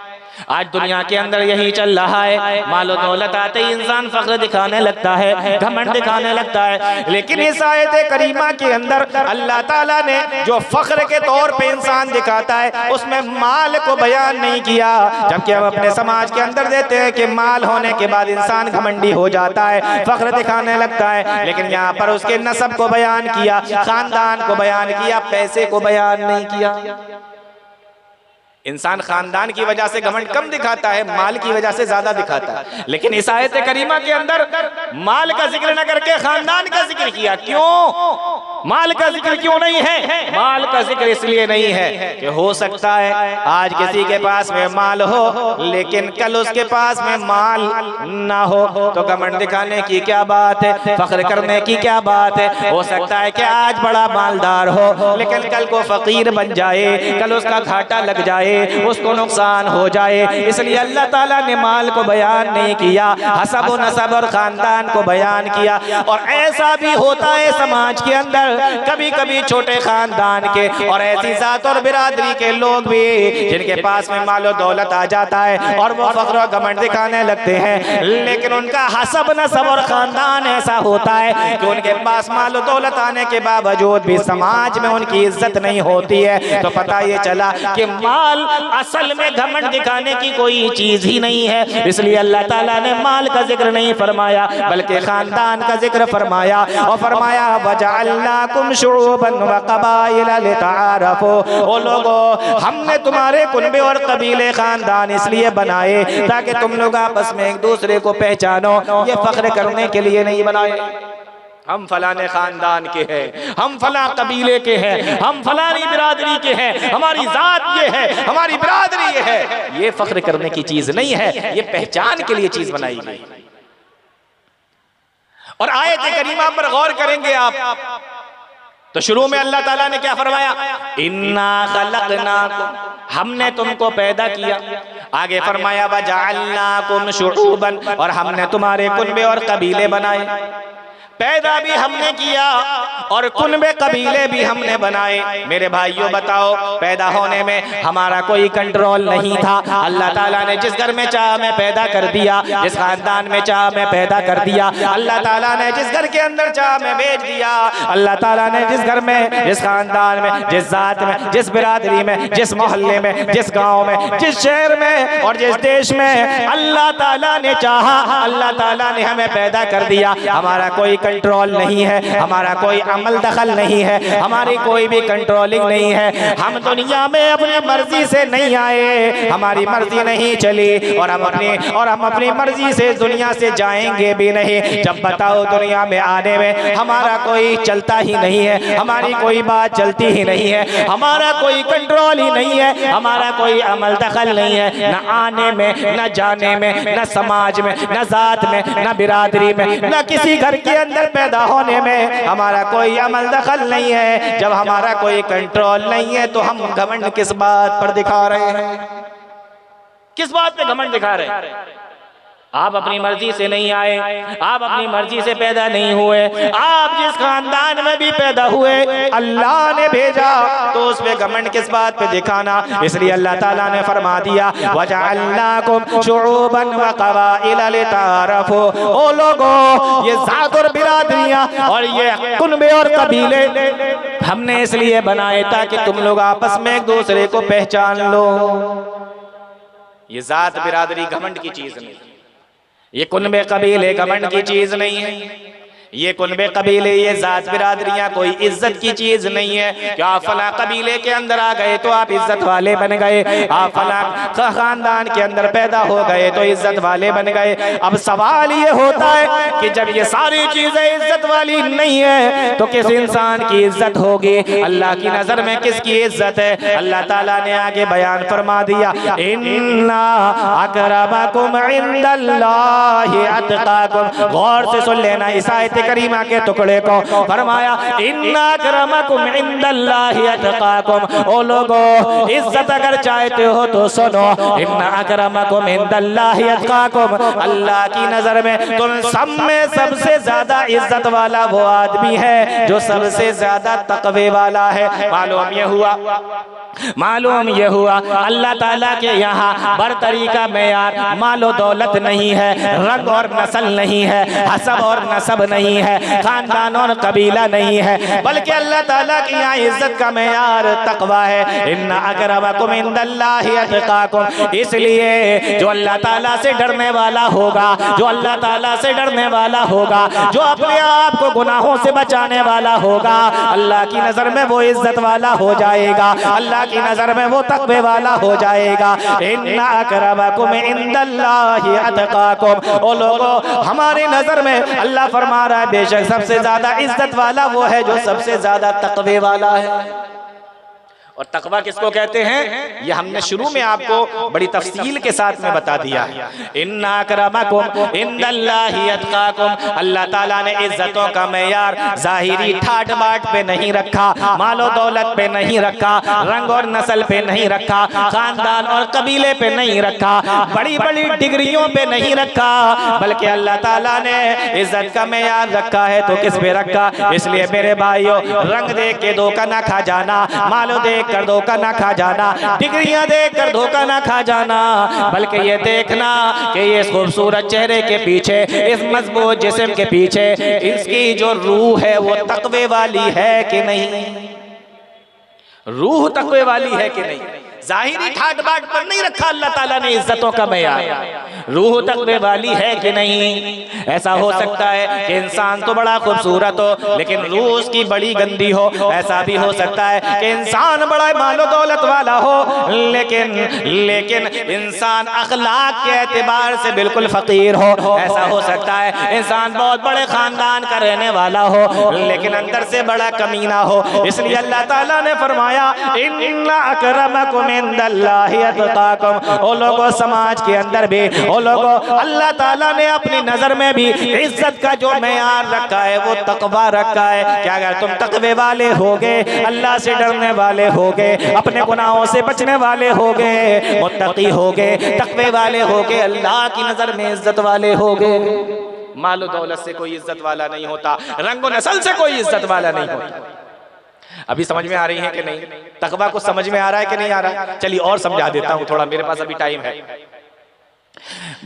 आज दुनिया के अंदर यही चल रहा है, मालो दौलत आते ही इंसान फख्र दिखाने लगता है, घमंड दिखाने लगता है। लेकिन इस आयत करीमा के अंदर अल्लाह ताला ने जो फख्र के तौर पे इंसान दिखाता है उसमें माल को बयान नहीं किया, जबकि हम अपने समाज के अंदर देते हैं कि माल होने के बाद इंसान घमंडी हो जाता है, फख्र दिखाने लगता है। लेकिन यहाँ पर उसके नसब को बयान किया, खानदान को बयान किया, पैसे को बयान नहीं किया। इंसान खानदान की वजह से घमंड कम दिखाता है, माल की वजह से ज्यादा दिखाता है। लेकिन इस आयत करीमा के अंदर माल का जिक्र न करके खानदान का जिक्र किया। क्यों माल का जिक्र क्यों नहीं है? माल का जिक्र इसलिए नहीं है कि हो सकता है आज किसी के पास में माल हो लेकिन कल उसके पास में माल ना हो, तो घमंड दिखाने की क्या बात है, फख्र करने की क्या बात है। हो सकता है कि आज बड़ा मालदार हो लेकिन कल को फकीर बन जाए, कल उसका घाटा लग जाए, उसको नुकसान हो जाए। इसलिए अल्लाह ताला ने माल को बयान नहीं किया, हसब और नसब और खानदान को बयान किया। और ऐसा भी होता है समाज के अंदर, कभी कभी छोटे खानदान के और ऐसी जात और बिरादरी के लोग भी जिनके पास में मालो दौलत आ जाता है और वो फख्र और घमंड दिखाने लगते हैं, लेकिन उनका हसब नसब और खानदान ऐसा होता है कि उनके पास मालो दौलत आने के बावजूद भी समाज में उनकी इज्जत नहीं होती है। तो पता ये चला कि माल असल में घमंड दिखाने की कोई चीज ही नहीं है। इसलिए अल्लाह ताला ने माल का जिक्र नहीं फरमाया बल्कि खानदान का जिक्र फरमाया, और फरमाया वजअलनाकुम शुऊबन व क़बाइल लितआरफू। ओ लोगों, हमने तुम्हारे कुनबे और कबीले, खानदान इसलिए बनाए ताकि तुम लोग आपस में एक दूसरे को पहचानो। ये फख्र करने के लिए नहीं बनाए हम फलाने खानदान के हैं, हम फला कबीले के हैं, हम फलानी बिरादरी के हैं, हमारी जात ये है, हमारी बिरादरी ये है। ये फख्र करने की चीज नहीं है, ये पहचान के लिए चीज बनाई गई। और आयत करीमा पर गौर करेंगे आप तो शुरू में अल्लाह ताला ने क्या फरमाया, इन्ना खलकनाकुम, हमने तुमको पैदा किया। आगे फरमाया वजअलनाकुम शुऊबन, और हमने तुम्हारे कुनबे और कबीले बनाए। पैदा भी हमने किया और कुनबे कबीले भी हमने बनाए। मेरे भाइयों बताओ, पैदा होने में हमारा कोई कंट्रोल नहीं था। अल्लाह ताला ने जिस घर में चाहा में पैदा कर दिया, जिस खानदान में चाहा में पैदा कर दिया। अल्लाह ताला ने जिस घर के अंदर चाहा में भेज दिया। अल्लाह ताला ने जिस घर में, जिस खानदान में, जिस जात में, जिस बिरादरी में, जिस मोहल्ले में, जिस गांव में, जिस शहर में और जिस देश में अल्लाह ताला ने चाहा, अल्लाह ताला ने हमें पैदा कर दिया। हमारा कोई कंट्रोल नहीं है, हमारा कोई अमल दखल नहीं है, हमारी कोई भी कंट्रोलिंग नहीं है। हम दुनिया में अपनी मर्जी से नहीं आए, हमारी मर्जी नहीं चली और हम अपनी मर्जी से दुनिया से जाएंगे भी नहीं। जब बताओ दुनिया में आने में हमारा कोई चलता ही नहीं है, हमारी कोई बात चलती ही नहीं है, हमारा कोई कंट्रोल ही नहीं है, हमारा कोई अमल दखल नहीं है, न आने में, न जाने में, न समाज में, न जात में, न बिरादरी में, न किसी घर के अंदर पैदा होने में हमारा कोई अमल दखल नहीं है। जब हमारा कोई कंट्रोल नहीं है तो हम घमंड किस बात पर दिखा रहे हैं? किस बात पे घमंड दिखा रहे हैं? आप अपनी मर्जी से नहीं आए, आप अपनी मर्जी से पैदा नहीं हुए, आप जिस खानदान में भी पैदा हुए अल्लाह ने भेजा, तो उस पे घमंड किस बात पे दिखाना? इसलिए अल्लाह ताला ने फरमा दिया वजअलनाकुम शुऊबन व क़बाइल लितारफू। ओ लोगों, ये जात और बिरादरियां और ये कुनबे और कबीले हमने इसलिए बनाए ताकि तुम लोग आपस में एक दूसरे को पहचान लो। ये जात बिरादरी घमंड की चीज नहीं, ये कुनबे कबीले घमंड की चीज नहीं है। ये कुनबे कबीले, ये जात बिरादरियां कोई इज्जत की चीज नहीं है कि आप फला कबीले के अंदर आ गए तो आप इज्जत वाले बन गए, आप फला खानदान के अंदर पैदा हो गए तो इज्जत वाले बन गए। अब सवाल ये होता है कि जब ये सारी चीजें इज्जत वाली नहीं है तो किस इंसान की इज्जत होगी? अल्लाह की नजर में किसकी इज्जत है? अल्लाह ताला ने आगे बयान फरमा दिया, इन्ना अकरमकुम इंदल्लाहि अत्काकुम। गौर से सुन लेना इस आयत करीमा के टुकड़े को। फरमाया इन्ना अकरमकुम इंदल्लाहि अत्काकुम। ओ लोगों, इज्जत अगर चाहते हो तो सुनो, इन्ना अकरमकुम इंदल्लाहि अत्काकुम। अल्लाह की नजर में तुम सब में सबसे ज्यादा इज्जत वाला वो आदमी है जो सबसे ज्यादा तकवे वाला है। मालूम ये हुआ अल्लाह ताला के यहाँ बरतरी का मेयार मालो दौलत नहीं है, रंग और नस्ल नहीं है, हसब और नसब नहीं है, खानदान और कबीला नहीं है, बल्कि अल्लाह ताला के यहाँ इज्जत का मेयार तकवा है। इन्ना अकरमकुम इंदल्लाहि अत्काकुम। इसलिए जो अल्लाह ताला से डरने वाला होगा, जो अल्लाह ताला से डरने वाला होगा, जो अपने आप को गुनाहों से बचाने वाला होगा, अल्लाह की नजर में वो इज्जत वाला हो जाएगा, अल्लाह की नजर में वो तकवे वाला हो जाएगा। इन्ना अकरमकुम इंदल्लाहि अत्काकुम। ओ लोगों, हमारी नजर में अल्लाह फरमा रहा है बेशक सबसे ज्यादा इज्जत वाला वो है जो सबसे ज्यादा तकवे वाला है। और तकवा किसको कहते हैं ये हमने शुरू में आपको बड़ी तफसील के साथ में बता दिया है। इन्ना अकरमकुम इंदल्लाहि अत्काकुम। अल्लाह ताला ने इज्जतों का मेयार जाहिरी ठाट बाट पे नहीं रखा, मालो दौलत पे नहीं रखा, रंग और नस्ल पे नहीं रखा, खानदान और कबीले पे नहीं रखा, बड़ी बड़ी डिग्रियों पे नहीं रखा, बल्कि अल्लाह ताला ने इज्जत का मेयार रखा है। तो किस पे रखा? इसलिए मेरे भाइयों, रंग देख के धोखा ना खा जाना, मालो देख कर धोखा ना खा जाना, डिग्रियां देख कर धोखा ना खा जाना, बल्कि ये देखना कि ये खूबसूरत चेहरे के पीछे, इस मजबूत जिस्म के पीछे इसकी जो रूह है वो तकवे वाली है कि नहीं? रूह तकवे वाली है कि नहीं? जाहिरी ठाट बाट पर नहीं रखा अल्लाह ताला ने इज्जतों का मेयार। रूह तकवे वाली है कि नहीं? ऐसा हो सकता है कि इंसान तो बड़ा खूबसूरत हो लेकिन रूह उसकी बड़ी गंदी हो। ऐसा भी हो सकता है कि इंसान बड़ा मालो दौलत वाला हो लेकिन इंसान अखलाक के एतबार से बिल्कुल फकीर हो। ऐसा हो सकता है इंसान बहुत बड़े खानदान का रहने वाला हो लेकिन अंदर से बड़ा कमीना हो। इसलिए अल्लाह ताला ने फरमाया इन्ना अकरमकुम इंदल्लाहि अत्काकुम। ओ लोगों, समाज के अंदर भी ओ लोगों, अल्लाह ताला ने अपनी नजर में भी इज्जत का जो मेयार रखा है वो तकवा रखा है। क्या अगर तुम तकवे वाले होगे, अल्लाह से डरने वाले होगे, अपने गुनाहों से बचने वाले होगे, मुत्तकी होगे, तकवे वाले होगे, अल्लाह की नजर में इज्जत वाले होगे। मालो दौलत से कोई इज्जत वाला नहीं होता, रंगो नस्ल से कोई इज्जत वाला नहीं होता। अभी समझ में आ रही है कि नहीं? तकवा को समझ में आ रहा है कि नहीं आ रहा है? चलिए और समझा देता हूं थोड़ा, मेरे पास अभी टाइम है।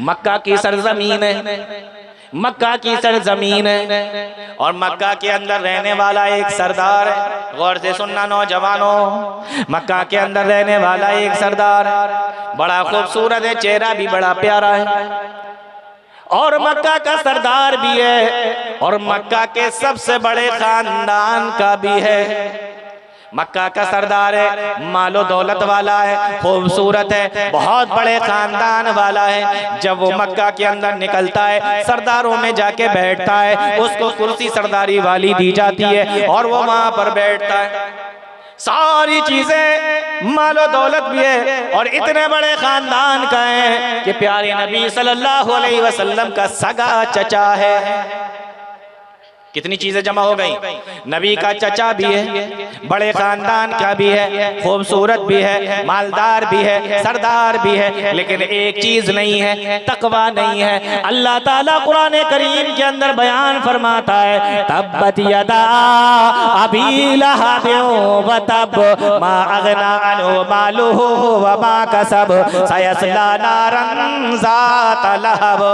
मक्का की सरजमीन है, मक्का की सरजमीन है और मक्का के अंदर रहने वाला एक सरदार है। गौर से सुनना नौजवानों, मक्का के अंदर रहने वाला एक सरदार है, बड़ा खूबसूरत है, चेहरा भी बड़ा प्यारा है और मक्का का सरदार भी है और मक्का के सबसे बड़े खानदान का भी है। मक्का का सरदार है, मालो दौलत वाला है, खूबसूरत है, बहुत बड़े खानदान वाला है। जब वो मक्का के अंदर निकलता है, सरदारों में जाके बैठता है, उसको कुर्सी सरदारी वाली दी जाती है और वो वहां पर बैठता है। सारी चीजें मालो दौलत भी है और इतने बड़े खानदान का है कि प्यारे नबी सल्लल्लाहु अलैहि वसल्लम का सगा चचा है। कितनी चीजें जमा हो गई, नबी का चचा भी है, बड़े खानदान का भी है, खूबसूरत भी है, मालदार भी है, सरदार भी है, लेकिन एक चीज नहीं है, तकवा नहीं है। अल्लाह ताला कुरान करीम के अंदर बयान फरमाता है, तब्बत यदा अबी लहब व तब मा अगना अन्हु मालुहु व मा कसब सयस्ला नारन ज़ात लहब।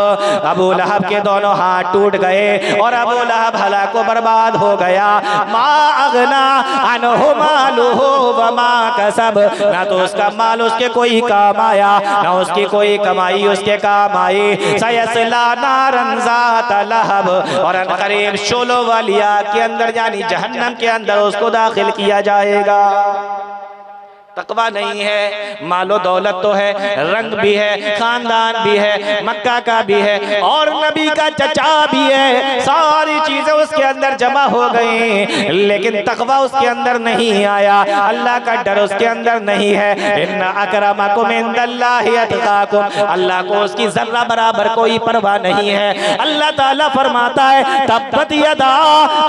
अबू लहब के दोनों हाथ टूट गए और अबू लहब को बर्बाद हो गया। मा अगना अन्हु मालुहु व मा कसब, ना तो उसका माल उसके कोई काम आया, ना उसकी कोई कमाई उसके काम आई। सयस्ला नारन ज़ात लहब, और अनकरीब शोलो वाली आग के अंदर यानी जहन्नम के अंदर उसको दाखिल किया जाएगा। तकवा नहीं है, मालो दौलत तो है, रंग भी है, खानदान भी है, मक्का का भी है और नबी का चचा भी है, सारी चीजें उसके अंदर जमा हो गई, लेकिन तकवा उसके अंदर नहीं आया, अल्लाह का डर उसके अंदर नहीं है। इन्ना अकरमकुम इंदल्लाहि अतकाकुम, अल्लाह को उसकी जर्रा बराबर कोई परवाह नहीं है। अल्लाह ताला फरमाता है, तब्बत यदा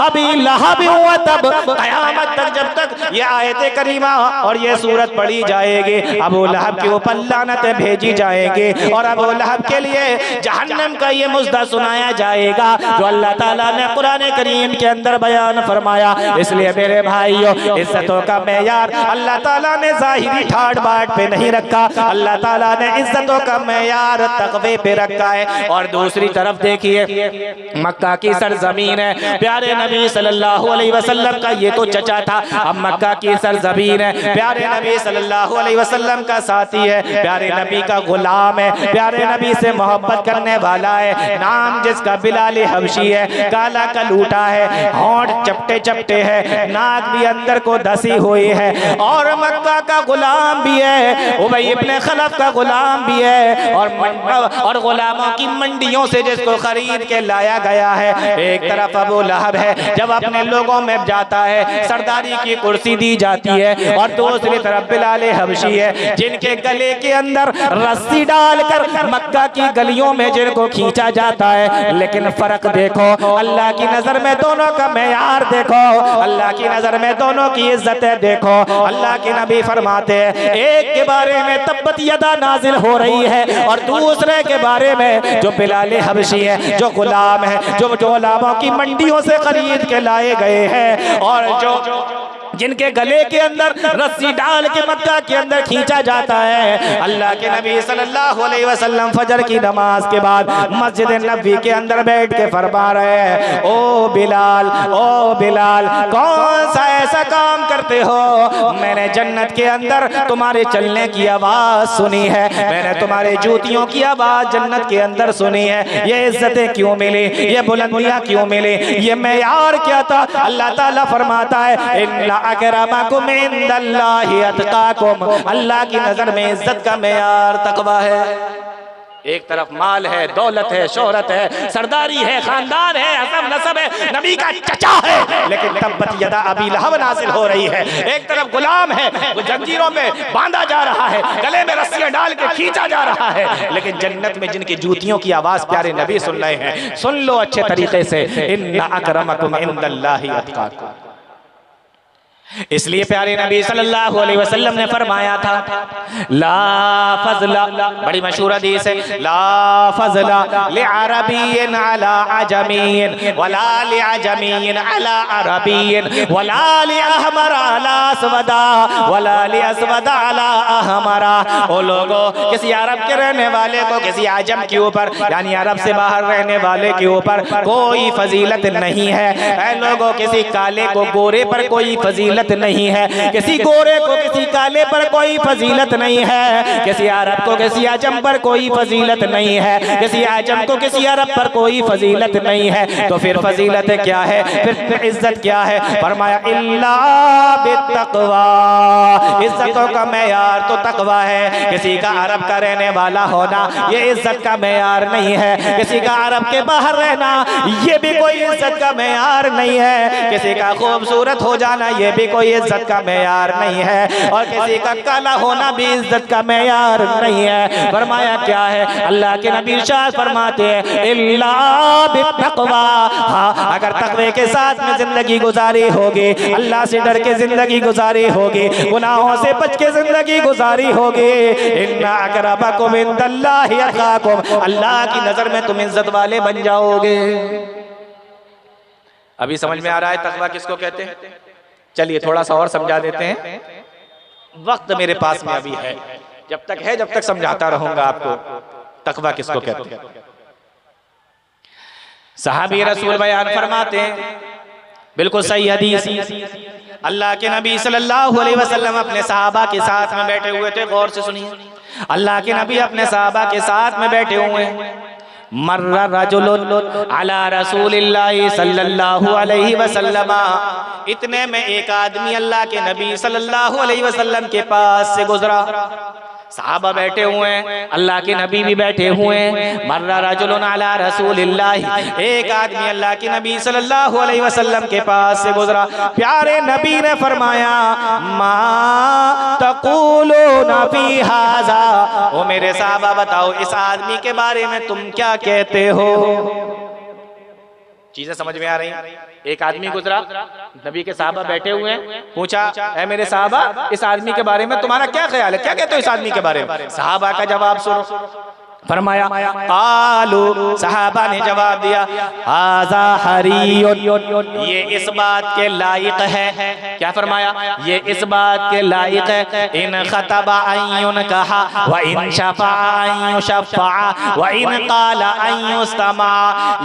अबी लहब व तब, क़यामत तक जब तक ये आयत करीमा और ये सूरत पढ़ी जाएगी, अबू लहब के ऊपर लानतें भेजी जाएंगी और अबू लहब के लिए जहन्नम का ये मुज़्दा सुनाया जाएगा जो अल्लाह ताला ने कुरान करीम के अंदर बयान फरमाया। इसलिए मेरे भाइयों, इज्जतों का मेयार अल्लाह ताला ने ज़ाहिरी ठाट बाट पे नहीं रखा, अल्लाह ताला ने इज्जतों का मेयार तक़वे पे रखा है। और दूसरी तरफ देखिए, मक्का की सरजमीन है, प्यारे नबी सल्लल्लाहु अलैहि वसल्लम का ये तो चचा था, अब मक्का की सरजमीन है, प्यारे नबी सल्लल्लाहु अलैहि वसल्लम का साथी है, प्यारे नबी का गुलाम है, प्यारे नबी से मोहब्बत करने वाला है, नाम जिसका बिलाल हबशी है, काला कलूटा है, होंठ चपटे चपटे है, नाक भी अंदर को धसी हुई है और मक्का का गुलाम भी है, उबई इब्ने खलफ का गुलाम भी है और गुलामों की मंडियों से जिसको खरीद के लाया गया है। एक तरफ अबू लहब है, जब अपने लोगों में जाता है सरदारी की कुर्सी दी जाती है और दूसरी तरफ बिलाल हबशी है, जिनके गले के अंदर रस्सी डालकर मक्का की गलियों में जिनको खींचा जाता है। लेकिन फर्क देखो, अल्लाह की नजर में दोनों का मेयार देखो, अल्लाह की नजर में दोनों की इज्जतें देखो। अल्लाह के नबी फरमाते हैं, एक के बारे में तब्बत यदा नाजिल हो रही है और दूसरे के बारे में जो बिलाल हबशी है, जो गुलाम है, जो गुलामों की मंडियों से खरीद के लाए गए हैं और जो जिनके गले के अंदर रस्सी डाल के मक्का के अंदर खींचा जाता है। अल्लाह के नबी सल्लल्लाहु अलैहि वसल्लम फजर की नमाज के बाद मस्जिद नबी के अंदर बैठ के फरमा रहे हैं, ओ बिलाल, ओ बिलाल, कौन सा ऐसा काम करते हो? मैंने जन्नत के अंदर तुम्हारे चलने की आवाज सुनी है, मैंने तुम्हारे जूतियों की आवाज जन्नत के अंदर सुनी है। ये इज्जतें क्यों मिली, ये बुलंदियां क्यों मिली, ये मेयार क्या था? अल्लाह ताला फरमाता है, इन्ना अकरमकुम इंदल्लाहि अतकाकुम, अल्लाह की नजर में इज्जत का मेयार तकवा है। एक तरफ माल है, दौलत है, शोहरत है, सरदारी है, खानदान है, हसब नसब है, नबी का चचा है, लेकिन तब्बत यदा अबी लहब नाज़िल हो रही है। एक तरफ गुलाम है, वो जंजीरों में बांधा जा रहा है, गले में रस्सियां डाल के खींचा जा रहा है, लेकिन जन्नत में जिनकी जूतियों की आवाज प्यारे नबी सुन रहे हैं। सुन लो अच्छे तरीके से, इन्ना अकरमकुम इंदल्लाहि अतकाकुम। इसलिए प्यारे नबी सल्लल्लाहु अलैहि वसल्लम ने फरमाया था, ला फज़ला, बड़ी मशहूर हदीस है, ला फज़ला लिअरबिय्यिन अला अजमिय्यिन वला लिअजमिय्यिन अला अरबिय्यिन वला लिअहमर अला अस्वदा वला लिअस्वदा अला अहमरा। ओ लोगों, किसी अरब के रहने वाले को किसी आजम के ऊपर, यानी अरब से बाहर रहने वाले के ऊपर कोई फजीलत नहीं है। ऐ लोगों, किसी काले को गोरे पर कोई फजीलत नहीं है, किसी गोरे को किसी काले पर कोई फजीलत नहीं है, किसी अरब को किसी आजम पर कोई फजीलत नहीं है, किसी आजम को किसी अरब पर कोई फजीलत नहीं है। तो फिर फजीलत क्या है, फिर इज्जत क्या है? फरमाया इल्ला बित्तक़वा, इज्जतों का मेयार तो तकवा है। किसी का अरब का रहने वाला होना ये इज्जत का मेयार नहीं है, किसी का अरब के बाहर रहना ये भी कोई इज्जत का मेयार नहीं है, किसी का खूबसूरत हो जाना ये भी कोई इज्जत का मेयार नहीं है, और किसी का काला होना भी इज्जत का मेयार नहीं है। फरमाया क्या है? अल्लाह के नबी इरशाद फरमाते हैं इल्ला बित्तक़वा। हाँ, अगर तक़वे के साथ में जिंदगी गुजारी होगी, अल्लाह से डर के जिंदगी गुजारी होगी, गुनाहों से बच के जिंदगी गुजारी होगी, इन्ना अक़रबकुम इंदल्लाहि अत्क़ाकुम, अल्लाह की नजर में तुम इज्जत वाले बन जाओगे। अभी समझ में आ रहा है तक़वा किसको कहते हैं? चलिए थोड़ा सा और समझा देते हैं, वक्त मेरे पास में अभी है, जब तक समझाता रहूंगा आपको तक़वा किसको कहते हैं। सहाबी रसूल बयान फरमाते हैं, बिल्कुल सही हदीस, अल्लाह के नबी सल्लल्लाहु अलैहि वसल्लम अपने सहाबा के साथ में बैठे हुए थे। गौर से सुनिए, अल्लाह के नबी अपने सहाबा के साथ में बैठे हुए हैं। मर्रा रजुलुन अला रसूलिल्लाहि सल्लल्लाहु अलैहि वसल्लम, इतने में एक आदमी अल्लाह के नबी सल्लल्लाहु अलैहि वसल्लम के पास से गुजरा। सहाबा बैठे हुए हैं, अल्लाह के नबी भी बैठे हुए हैं। मर्रा रजुलुन अला रसूलिल्लाहि, एक आदमी अल्लाह के नबी सल्लल्लाहु अलैहि वसल्लम के पास से गुजरा। प्यारे नबी ने फरमाया मा तक़ूलूना फी हाज़ा, ओ मेरे सहाबा बताओ इस आदमी के बारे में तुम क्या कहते हो? चीजें समझ में आ रही हैं? एक आदमी गुजरा, नबी के साहबा बैठे हुए हैं, पूछा ऐ मेरे साहबा इस आदमी के बारे में तुम्हारा क्या ख्याल है, क्या कहते हो इस आदमी के बारे में? साहबा का जवाब सुनो। फरमाया कालू, सहाबा ने जवाब दिया हाज़ा हरीयुन, ये इस बात के लायक है। क्या फरमाया? ये इस बात के लायक है। इन खतबा अय्युन कहा व इन शफा अय्यु शफा व इन काला अय्युस्तमा,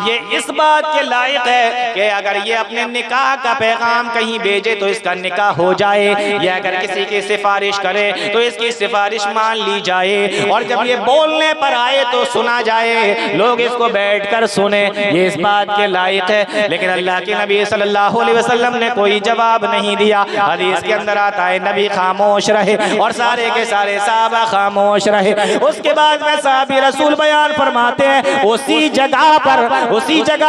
ये इस बात के लायक है कि अगर ये अपने निकाह का पैगाम कहीं भेजे तो इसका निकाह हो जाए, ये अगर किसी की सिफारिश करे तो इसकी सिफारिश मान ली जाए, और जब ये बोलने पर आए तो सुना जाए, लोग इसको बैठकर सुने, ये इस बात के लायक है। लेकिन अल्लाह के नबी सल्लल्लाहु अलैहि वसल्लम ने कोई जवाब नहीं दिया। हदीस के अंदर आता है नबी खामोश रहे और सारे के सारे सहाबा खामोश रहे। उसके बाद में सहाबी रसूल बयान फरमाते हैं उसी जगह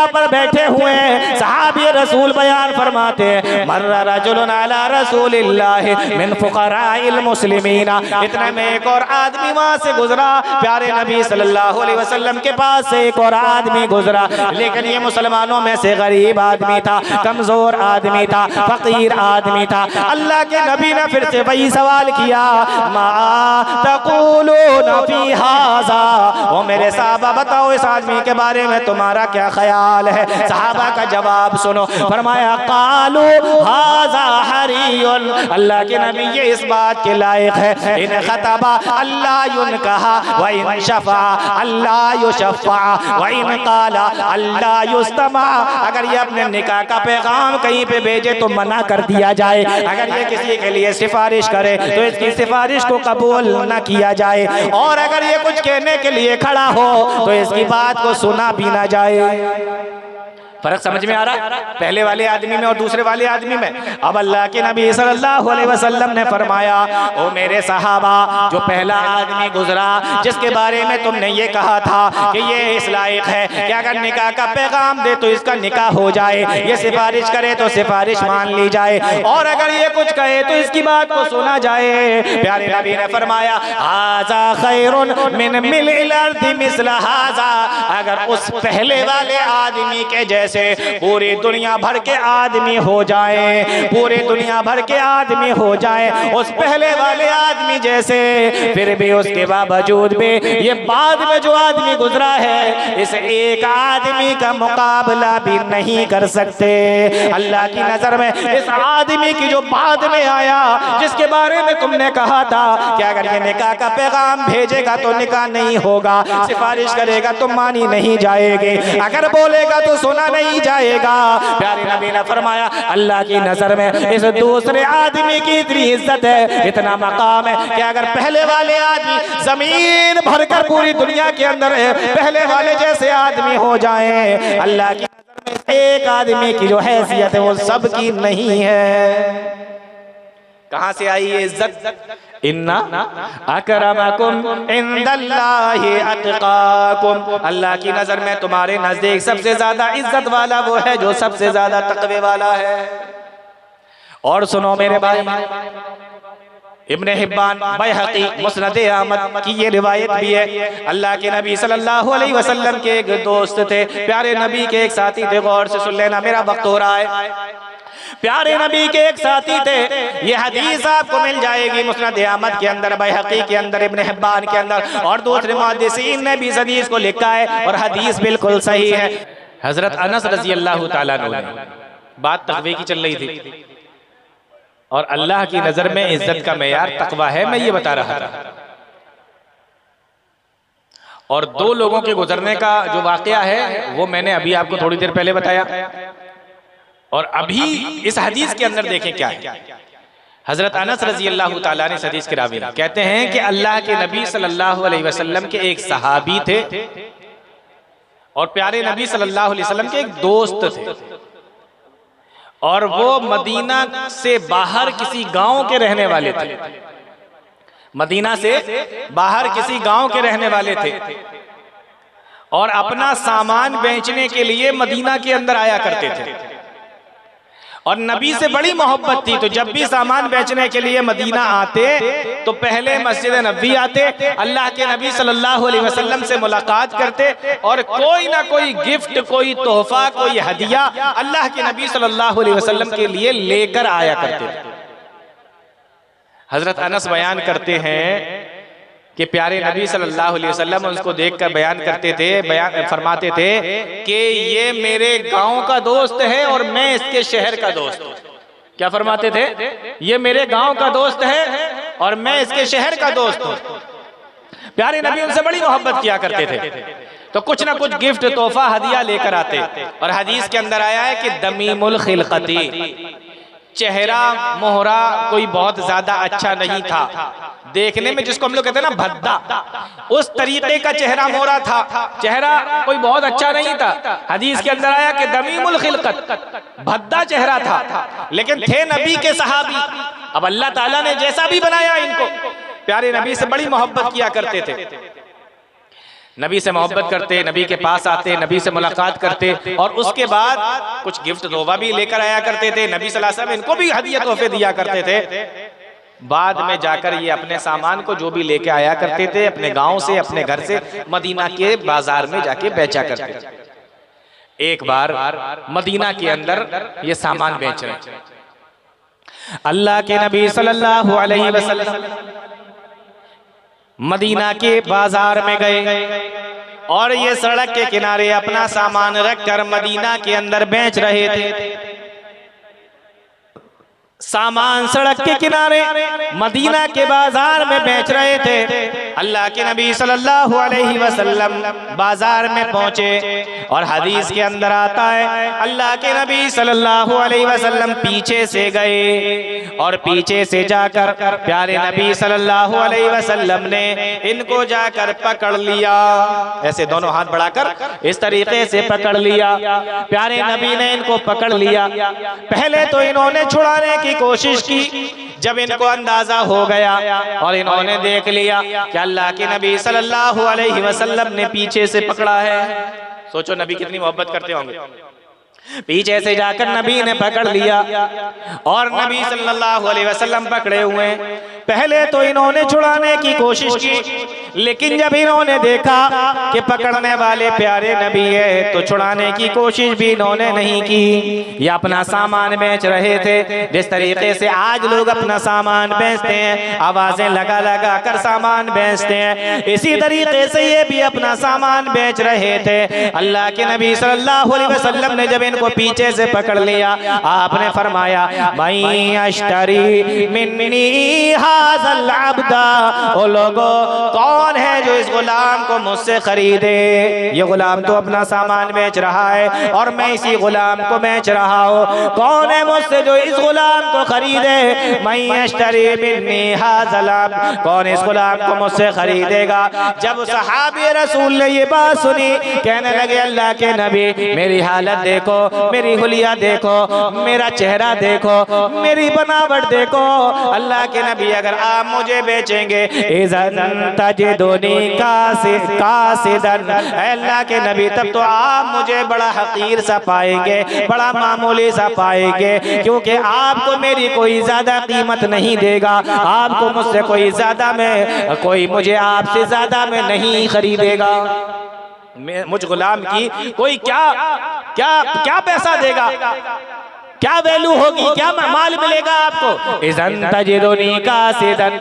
पर बैठे हुए हैं सहाबी रसूल बयान फरमाते हैं मर्रा रजुलन अला रसूलिल्लाह मिन फुक़राइल मुस्लिमीना, इतने में एक और आदमी वहां से गुजरा। प्यारे नबी सल्लल्लाहु अलैहि वसल्लम के पास से एक और आदमी गुजरा, लेकिन ये मुसलमानों में से गरीब आदमी था, कमजोर आदमी था, फकीर आदमी था। अल्लाह के नबी ने फिर से वही सवाल किया मा तक़ूलूना फी हाज़ा, ओ मेरे साहबा बताओ इस आदमी के बारे में तुम्हारा क्या ख्याल है? सहाबा का जवाब सुनो। फरमाया कालू हाज़ा हरीयुन, अल्लाह के नबी ये इस बात के लायक है। इन खतबा अल्लाह युन कहा व इन शफा अल्लाह युशफ़ा व इन काला अल्लाह युस्तमा, अगर ये अपने निकाह का पैगाम कहीं पे भेजे तो मना कर दिया जाए, अगर ये किसी के लिए सिफारिश करे तो इसकी सिफारिश को कबूल न किया जाए, और अगर ये कुछ कहने के लिए खड़ा हो तो इसकी बात को सुना भी ना जाए। फर्क समझ में आ रहा है पहले वाले आदमी में और दूसरे वाले आदमी में? अब अल्लाह के नबी सल्लल्लाहु अलैहि वसल्लम ने फरमाया ओ मेरे सहाबा, जो पहला आदमी गुजरा जिसके बारे में तुमने ये कहा था कि ये इस लायक है कि अगर निकाह का पैगाम दे तो इसका निकाह हो जाए, ये सिफारिश करे तो सिफारिश मान ली जाए, और अगर ये कुछ कहे तो इसकी बात को सुना जाए। प्यारे नबी ने फरमाया हाज़ा खैरुन मिन मिलिल अर्दि मिस्ल हाज़ा, अगर उस पहले वाले आदमी के जैसे जैसे पूरी दुनिया भर के आदमी हो जाए, पूरी दुनिया भर के आदमी हो जाए उस पहले वाले आदमी जैसे, फिर भी उसके बावजूद भी ये बाद में जो आदमी गुजरा है इस एक आदमी का मुकाबला भी नहीं कर सकते। अल्लाह की नजर में इस आदमी की जो बाद में आया, जिसके बारे में तुमने कहा था कि अगर ये निकाह का पैगाम भेजेगा तो निकाह नहीं होगा, सिफारिश करेगा तो मानी नहीं जाएगी, अगर बोलेगा तो सुना नहीं जाएगा, प्यारे नबी ने फरमाया अल्लाह की नजर में इस दूसरे आदमी की इतनी इज्जत है, इतना मकाम है कि अगर पहले वाले आदमी जमीन भरकर पूरी दुनिया के अंदर पहले वाले जैसे आदमी हो जाए, अल्लाह की नजर में एक आदमी की जो हैसियत है वो सबकी नहीं है। कहां से आई ये इज्जत? इन्ना अकरमकुम इंदल्लाहि अतकाकुम, अल्लाह की नजर में तुम्हारे नजदीक सबसे ज्यादा इज्जत वाला वो है जो सबसे ज्यादा तकवे वाला है। और सुनो मेरे भाई, इब्ने हिब्बान, बैहक़ी, मुस्नद अहमद की ये रिवायत भी है। अल्लाह के नबी सल्लल्लाहु अलैहि वसल्लम के एक दोस्त थे, प्यारे नबी के एक साथी थे। गौर से सुन लेना, मेरा वक्त हो रहा है। प्यारे नबी के एक साथी थे, ये हदीस आपको मिल जाएगी मुस्नद अहमद के अंदर, बैहक़ी के अंदर, इब्ने हिब्बान के अंदर, और दूसरे मुहद्दिसीन ने भी इस हदीस को लिखा है और हदीस बिल्कुल सही है। हजरत अनस रज़ी अल्लाह तआला अन्हु, बात तक़वे की चल रही थी और अल्लाह की नजर में इज्जत का मेयार तकवा है, मैं ये बता रहा था। और दो लोगों के गुजरने का जो वाकया है वो मैंने अभी आपको थोड़ी देर पहले बताया, और अभी इस हदीस के अंदर देखें क्या है। हजरत अनस रजी अल्लाह ताला ने इस हदीस के रावी कहते हैं कि अल्लाह के नबी सल्लल्लाहु अलैहि वसल्लम के एक सहाबी थे और प्यारे नबी सल्लल्लाहु अलैहि वसल्लम के एक दोस्त थे, और वो मदीना से बाहर किसी गांव के रहने वाले थे। मदीना से बाहर किसी गांव के रहने वाले थे और अपना सामान बेचने के लिए मदीना के अंदर आया करते थे, और नबी से बड़ी मोहब्बत थी। तो जब भी सामान बेचने के लिए मदीना आते तो पहले मस्जिद नबी आते, अल्लाह के नबी सल्लल्लाहु अलैहि वसल्लम से मुलाकात करते और कोई ना कोई गिफ्ट, कोई तोहफा, कोई हदिया अल्लाह के नबी सल्लल्लाहु अलैहि वसल्लम के लिए लेकर आया करते थे। हजरत अनस बयान करते हैं कि प्यारे नबी सल्लल्लाहु अलैहि वसल्लम उसको देखकर बयान करते थे, बयान फरमाते थे कि ये मेरे गांव का दोस्त है और मैं इसके शहर का दोस्त हूं। क्या फरमाते थे? ये मेरे गांव का दोस्त है और मैं इसके शहर का दोस्त हूं। प्यारे नबी उनसे बड़ी मोहब्बत किया करते थे, तो कुछ ना कुछ गिफ्ट, तोहफा, हदिया लेकर आते। और हदीस के अंदर आया है कि दमीमुल खिलकती, चेहरा मोहरा कोई बहुत ज्यादा अच्छा नहीं था, देखने में जिसको हम लोग कहते हैं ना भद्दा, उस तरीके का चेहरा मोहरा था, चेहरा कोई बहुत अच्छा नहीं था। हदीस के अंदर आया कि दमीमुल खिलकत, भद्दा चेहरा था, लेकिन थे नबी के सहाबी। अब अल्लाह ताला ने जैसा भी बनाया इनको, प्यारे नबी से बड़ी मोहब्बत किया करते थे, नबी से मोहब्बत करते, नबी के पास आते, नबी से मुलाकात करते, और उसके बाद कुछ गिफ्ट तोहफा भी लेकर आया करते थे। नबी सल्लल्लाहु अलैहि वसल्लम इनको भी हदिया तोहफे दिया करते थे। बाद में जाकर ये अपने सामान को जो भी लेके आया करते थे अपने गांव से, अपने घर से, मदीना के बाजार में जाके बेचा करते थे। एक बार मदीना के अंदर ये सामान बेच रहे, अल्लाह के नबी सल्लल्लाहु अलैहि वसल्लम मदीना के बाजार में गए और ये सड़क के किनारे अपना सामान रखकर मदीना के अंदर बेच रहे थे। सामान सड़क के किनारे मदीना के बाजार में बेच रहे थे। अल्लाह के नबी सल्लल्लाहु अलैहि वसल्लम बाजार में पहुंचे और हदीस के अंदर आता है अल्लाह के नबी सल्लल्लाहु अलैहि वसल्लम पीछे से गए और पीछे से जाकर प्यारे नबी सल्लल्लाहु अलैहि वसल्लम ने इनको जाकर पकड़ लिया, ऐसे दोनों हाथ बढ़ाकर इस तरीके से पकड़ लिया। प्यारे नबी ने इनको पकड़ लिया। पहले तो इन्होंने छुड़ाने की कोशिश की, जब इनको अंदाजा हो गया और इन्होंने देख लिया कि अल्लाह के नबी सल्लल्लाहु अलैहि वसल्लम ने पीछे से पकड़ा है, सोचो नबी कितनी मोहब्बत करते होंगे। पीछे से जाकर नबी ने पकड़ लिया और नबी सल्लल्लाहु अलैहि वसल्लम पकड़े हुए। पहले तो इन्होंने छुड़ाने की कोशिश की, लेकिन जब इन्होंने देखा कि पकड़ने वाले प्यारे नबी है तो छुड़ाने की कोशिश भी इन्होंने नहीं की। ये अपना सामान बेच रहे थे जिस तरीके से आज लोग अपना सामान बेचते हैं, आवाजें लगा लगा कर सामान बेचते हैं, इसी तरीके से ये भी अपना सामान बेच रहे थे। अल्लाह के नबी सल्लल्लाहु अलैहि वसल्लम ने जब इनको पीछे से पकड़ लिया, आपने फरमाया मैं अश्तरी मिन्नी हाज़ल अब्दा, ओ लोगो कौन है जो इस गुलाम को मुझसे खरीदे। ये गुलाम तो अपना सामान बेच रहा है और मैं इसी गुलाम को बेच रहा हूँ, कौन है मुझसे जो इस गुलाम को खरीदे। मैं अश्तरी मिन्नी हाज़ल अब्द, कौन इस गुलाम को मुझसे खरीदेगा। जब सहाबी रसूल ने ये बात सुनी, कहने लगे अल्लाह के नबी मेरी हालत देखो, मेरी हुलिया देखो, मेरा चेहरा देखो, मेरी बनावट देखो। अल्लाह के नबी अगर आप मुझे बेचेंगे इज़न तजिदुनी कासिदन, अल्लाह के नबी तब तो आप मुझे बड़ा हकीर सा पाएंगे, बड़ा मामूली सा पाएंगे, क्योंकि आपको मेरी कोई ज्यादा कीमत नहीं देगा, आपको मुझसे कोई ज्यादा में कोई मुझे आपसे ज्यादा में नहीं खरीदेगा। मुझ गुलाम की कोई क्या क्या क्या पैसा देगा, क्या वैल्यू होगी, क्या माल मिलेगा आपको। इज़न तजिदुनी कासिदन,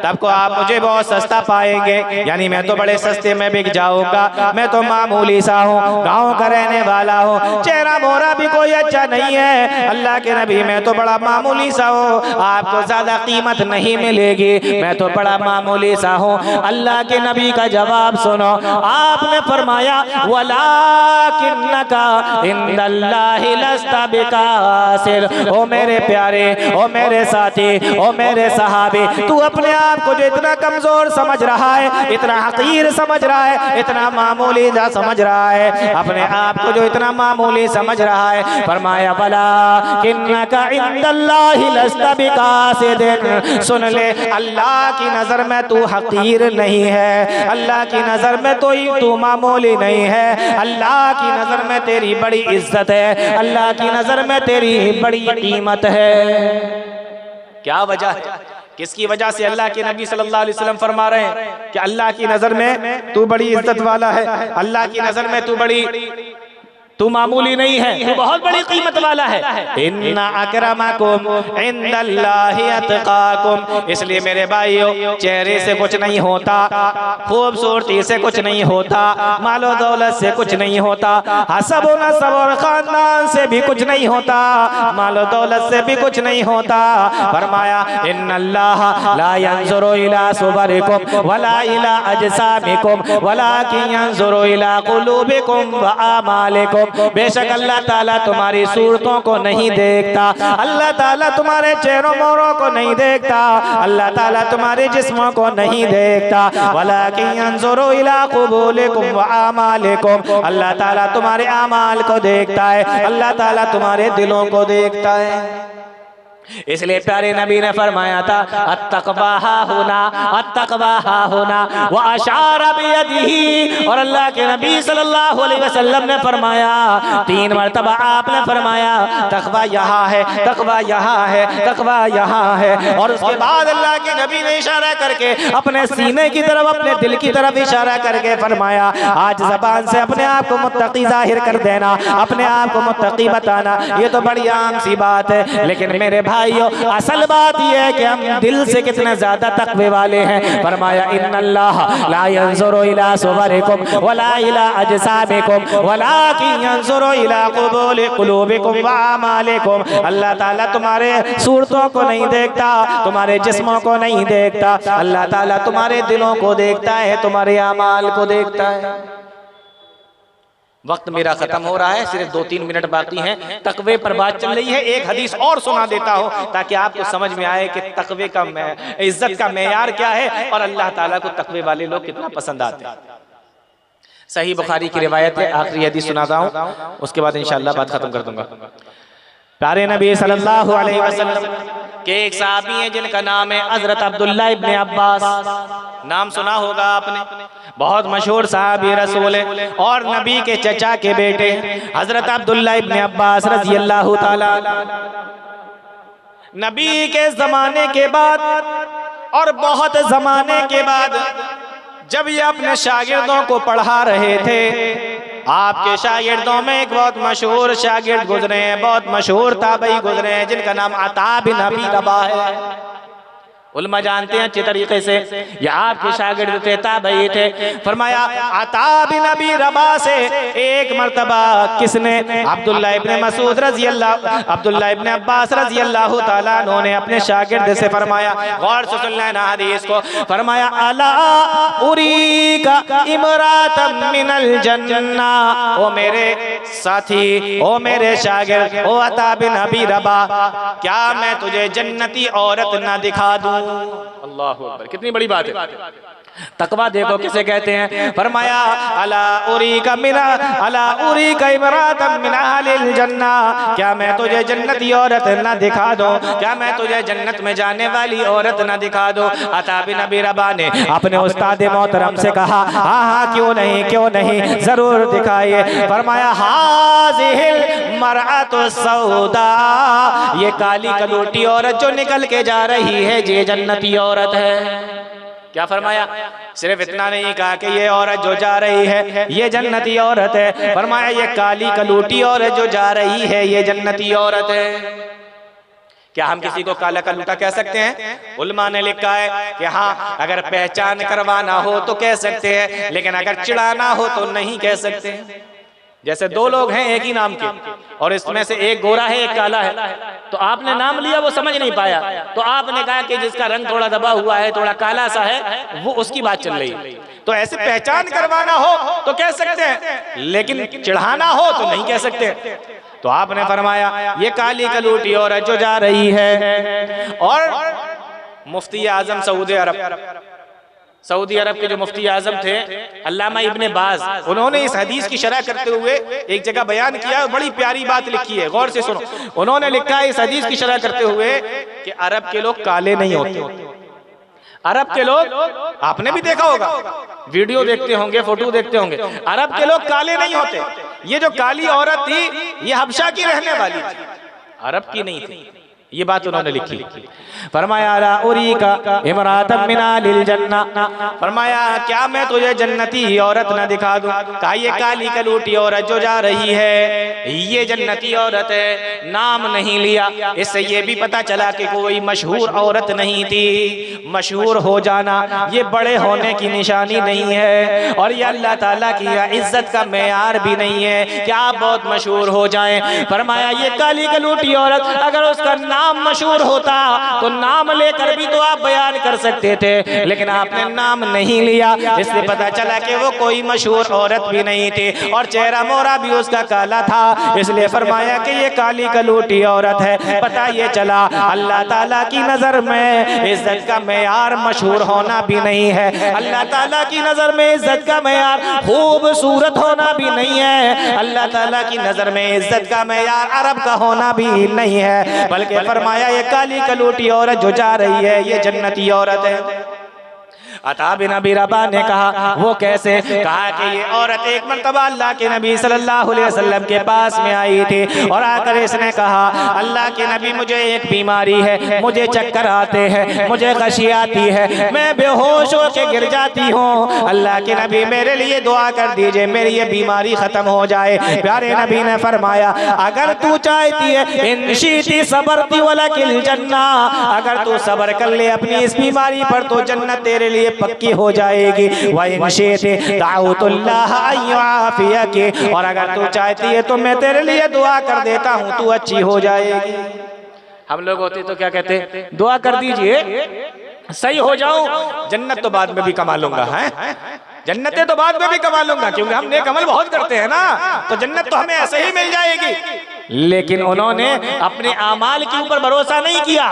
तब को आप मुझे बहुत सस्ता पाएंगे, यानी मैं तो बड़े सस्ते में बिक जाऊंगा, मैं तो मामूली सा हूँ, गांव का रहने वाला हूँ, चेहरा मोहरा भी कोई अच्छा नहीं है। अल्लाह के नबी मैं तो बड़ा मामूली सा हूँ, आपको ज्यादा कीमत नहीं मिलेगी, मैं तो बड़ा मामूली सा हूँ। अल्लाह के नबी का जवाब सुनो, आपने फरमाया वलाकिन्नका इंदल्लाहि लस्ता बिका। ओ मेरे प्यारे, ओ मेरे साथी, ओ मेरे सहाबी, तू अपने आप को जो इतना कमजोर समझ रहा है, इतना हकीर समझ रहा है, इतना मामूली समझ रहा है, अपने आप को जो इतना मामूली समझ रहा है, फरमाया वलाकिन्नका इंदल्लाहि लस्ता बिकासिदिन। सुन ले, अल्लाह की नजर में तू हकीर नहीं है, अल्लाह की नजर में तो तू मामूली नहीं है, अल्लाह की नजर में तेरी बड़ी इज्जत है, अल्लाह की नजर में तेरी बड़ी कीमत है। क्या वजह है, किसकी वजह से अल्लाह के नबी सल्लल्लाहु अलैहि वसल्लम फरमा रहे हैं कि अल्लाह की नजर में तू बड़ी इज्जत वाला है, अल्लाह की नजर में तू मामूली नहीं है, तू बहुत बड़ी कीमत वाला है। इन्ना अकरमकुम इंदल्लाहि अतकाकुम। इसलिए मेरे भाइयों, चेहरे से कुछ नहीं होता, खूबसूरती से कुछ नहीं होता, मालो दौलत से कुछ नहीं होता, हसब व नसब और खानदान से भी कुछ नहीं होता, मालो दौलत से भी कुछ नहीं होता। फरमाया इन्नल्लाह ला यंजुरु इला सुवरिकुम वला इला अजसामिकुम वलाकिन यंजुरु इला कुलूबिकुम व आमालिकुम। बेशक अल्लाह ताला तुम्हारी सूरतों को नहीं देखता, अल्लाह ताला तुम्हारे चेहरों मोहरों को नहीं देखता, अल्लाह ताला तुम्हारे जिस्मों को नहीं देखता, वलाकिन यंजुरु इला कुबूलिकुम व आमालिकुम। अल्लाह ताला तुम्हारे आमाल को देखता है, अल्लाह ताला तुम्हारे दिलों को देखता है। इसलिए प्यारे नबी ने फरमाया था अत्तक़वा हाहुना, अत्तक़वा हाहुना व अशारा बियदिही। और अल्लाह के नबी सल्लल्लाहु अलैहि वसल्लम ने फरमाया, 3 मरतबा आपने फरमाया तक़वा यहाँ है, तक़वा यहाँ है, तक़वा यहाँ है। और उसके बाद अल्लाह के नबी ने इशारा करके अपने सीने की तरफ, अपने दिल की तरफ इशारा करके फरमाया, आज ज़बान से अपने आप को मुत्तकी जाहिर कर देना, अपने आप को मुत्तकी बताना, ये तो बड़ी आम सी बात है, लेकिन मेरे भाइयों असल बात यह है कि हम दिल से कितने ज्यादा तकवे वाले हैं। फरमाया इन्नल्लाह ला यंजुरु इला सुवरिकुम वला इला अजसामिकुम वलाकिन यंजुरु इला कुलूबिकुम व आमालिकुम। अल्लाह ताला तुम्हारे सूरतों को नहीं देखता, तुम्हारे जिस्मों को नहीं देखता, अल्लाह ताला तुम्हारे दिलों को देखता है, तुम्हारे आमाल को देखता है। वक्त मेरा खत्म हो रहा है, सिर्फ 2-3 मिनट बाकी हैं। तकवे पर बात चल रही है, एक हदीस और सुना देता हूं ताकि आपको समझ में आए कि तकवे का इज्जत का मेयार क्या है और अल्लाह ताला को तकवे वाले लोग कितना पसंद आते हैं। सही बुखारी की रिवायत है, आखिरी हदीस सुनाता हूं, उसके बाद इंशाअल्लाह बात खत्म कर दूंगा। प्यारे नबी सल्लल्लाहु अलैहि वसल्लम के एक सहाबी हैं जिनका नाम है हजरत अब्दुल्लाह इब्न अब्बास। नाम सुना होगा आपने, बहुत मशहूर सहाबी रसूल है और नबी के चचा के बेटे हजरत अब्दुल्लाह इब्न अब्बास रज़ी अल्लाह ताला। नबी के जमाने के बाद और बहुत जमाने के बाद जब ये अपने शागिर्दों को पढ़ा रहे थे, आपके शागिर्दों में एक बहुत मशहूर शागिर्द गुजरे हैं, बहुत मशहूर ताबई गुजरे हैं, जिनका नाम अता बिन अबी रबा है। उलमा जानते हैं अच्छे तरीके से, ये आपके शागिर्द थे, ताबई थे। फरमाया अता बिन अबी रबा से एक मर्तबा किसने, अब्दुल्लाह इब्ने मसूद रजी अल्लाह, अब्दुल्लाह इब्ने अब्बास रजी अल्लाह ताला अन्हु ने अपने शागिर्द से फरमाया, गौर से सुन लेना हदीस को, फरमाया अला उरीका इमरातम मिनल जन्ना, ओ मेरे साथी, ओ मेरे शागिर्द, ओ अता बिन अबी रबा, क्या मैं तुझे जन्नती औरत ना दिखा दूं? अल्लाह अकबर, कितनी बड़ी बात है। तकवा देखो किसे कहते हैं। फरमाया अला उरीका मिना, अला उरीका इमरातम मिन अहलिल जन्ना, क्या मैं तुझे जन्नती औरत ना दिखा दूं? क्या मैं तुझे जन्नत में जाने वाली औरत ना दिखा दूं? अता बिन अबी रबा ने अपने उस्ताद मोहतरम से कहा, हाँ हाँ क्यों नहीं, क्यों नहीं, जरूर दिखाइए। फरमाया हाज़िहिल मरअतु सौदा, ये काली कलूटी औरत जो निकल के जा रही है, ये जन्नती औरत है। क्या फरमाया? सिर्फ इतना नहीं कहा कि ये औरत जो जा रही है ये जन्नती औरत है, फरमाया ये काली कलूटी औरत जो जा रही है ये जन्नती औरत है। क्या हम किसी को काला कलूटा कह सकते हैं? उलमा ने लिखा है कि हाँ, अगर पहचान करवाना हो तो कह सकते हैं, लेकिन अगर चिढ़ाना हो तो नहीं कह सकते। जैसे दो लोग हैं एक ही नाम के, और इसमें से एक गोरा है एक काला है, तो आपने नाम लिया, वो समझ नहीं पाया, तो आपने कहा कि जिसका रंग थोड़ा दबा हुआ है, थोड़ा काला सा है, वो उसकी बात चल रही है। तो ऐसे पहचान करवाना हो तो कह सकते हैं, लेकिन चिढ़ाना हो तो नहीं कह सकते। तो आपने फरमाया ये काली कलूटी औरत जो जा रही है। और मुफ्ती आजम सऊदी अरब के जो मुफ्ती आजम थे अल्लामा इब्ने बाज, उन्होंने इस हदीस की शरह करते हुए एक जगह बयान किया, बड़ी प्यारी बात लिखी है, गौर से सुनो। उन्होंने लिखा है इस हदीस की शरह करते हुए कि अरब के लोग काले नहीं होते। अरब के लोग, आपने भी देखा होगा, वीडियो देखते होंगे, फोटो देखते होंगे, अरब के लोग काले नहीं होते। ये जो काली औरत थी ये हबशा की रहने वाली थी, अरब की नहीं थी। ये बात उन्होंने लिखी। फरमाया अला उरीका इमरातम मिन अहलिल जन्ना, फरमाया क्या मैं तुझे जन्नती औरत न दिखा दूं? कहा ये काली कलूटी औरत जो जा रही है ये जन्नती औरत है। नाम नहीं लिया, इससे ये भी पता चला कि कोई मशहूर औरत नहीं थी। मशहूर हो जाना ये बड़े होने की निशानी नहीं है, और ये अल्लाह ताला की इज्जत का मेयार भी नहीं है कि आप बहुत मशहूर हो जाएं। फरमाया ये काली कलूटी औरत, अगर उसका नाम मशहूर होता तो नाम लेकर भी तो आप बयान कर सकते थे, लेकिन आपने नाम नहीं लिया, इसलिए पता चला कि वो कोई मशहूर औरत भी नहीं थी, और चेहरा मोहरा भी उसका काला था, इसलिए फरमाया कि ये काली कलूटी औरत है। पता ये चला अल्लाह ताला की नजर में इज्जत का मेयार मशहूर होना भी नहीं है, अल्लाह ताला की नजर में इज्जत का मेयार खूबसूरत होना भी नहीं है, अल्लाह ताला की नजर में इज्जत का मेयार अरब का होना भी नहीं है, बल्कि फरमाया ये काली कलूटी औरत जो जा रही है ये जन्नती औरत है। अता बिन अबी रबा ने कहा वो कैसे? कहा कि ये औरत एक मर्तबा अल्लाह के नबी सल्लल्लाहु अलैहि वसल्लम के पास में आई थी, और आकर इसने कहा अल्लाह के नबी मुझे एक बीमारी है, मुझे चक्कर आते हैं, मुझे गशी आती है, मैं बेहोश होकर गिर जाती हूँ, अल्लाह के नबी मेरे लिए दुआ कर दीजिए, मेरी ये बीमारी खत्म हो जाए। प्यारे नबी ने फरमाया अगर तू चाहती है इन शीती सबरती वलकिल जन्ना, अगर तू सब्र कर ले अपनी इस बीमारी पर तो जन्नत तेरे लिए पक्की हो जाएगी। और अगर तू चाहती है तो मैं तेरे लिए दुआ कर देता हूँ, तू अच्छी हो जाएगी। हम लोग होते तो क्या कहते? दुआ कर दीजिए सही हो जाऊं, जन्नत तो बाद में भी कमा लूंगा। है जन्नतें तो बाद में भी कमा लूंगा, क्योंकि हम नेक अमल बहुत करते हैं ना, तो जन्नत तो हमें ऐसे ही मिल जाएगी। लेकिन उन्होंने अपने आमाल के ऊपर भरोसा नहीं किया,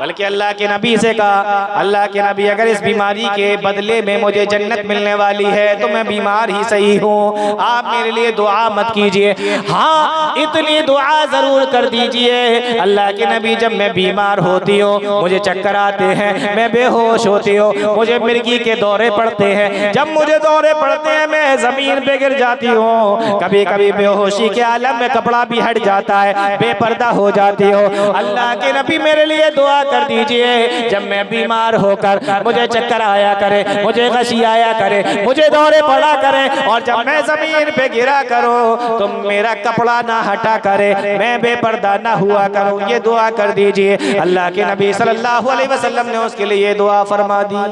बल्कि अल्लाह के नबी से कहा अल्लाह के नबी अगर इस बीमारी के बदले में मुझे जन्नत मिलने वाली है तो मैं बीमार ही सही हूँ, आप मेरे लिए दुआ मत कीजिए, हाँ इतनी दुआ जरूर कर दीजिए अल्लाह के नबी जब मैं बीमार होती हूँ, मुझे चक्कर आते हैं, मैं बेहोश होती हूँ, मुझे मिर्गी के दौरे पड़ते हैं, जब मुझे दौरे पड़ते हैं मैं जमीन पे गिर जाती हूँ, कभी कभी बेहोशी के आलम में कपड़ा भी हट जाता है, बेपर्दा हो जाती हो। अल्लाह के नबी मेरे लिए दुआ कर दीजिए, जब मैं बीमार होकर मुझे चक्कर आया करे, मुझे गशी आया करे, मुझे दौरे पड़ा करे, और जब मैं जमीन पे गिरा करूं तो मेरा कपड़ा ना हटा करे, मैं बेपर्दा ना हुआ करूं, ये दुआ कर दीजिए। अल्लाह के नबी सल्लल्लाहु अलैहि वसल्लम ने उसके लिए ये दुआ फरमा दी।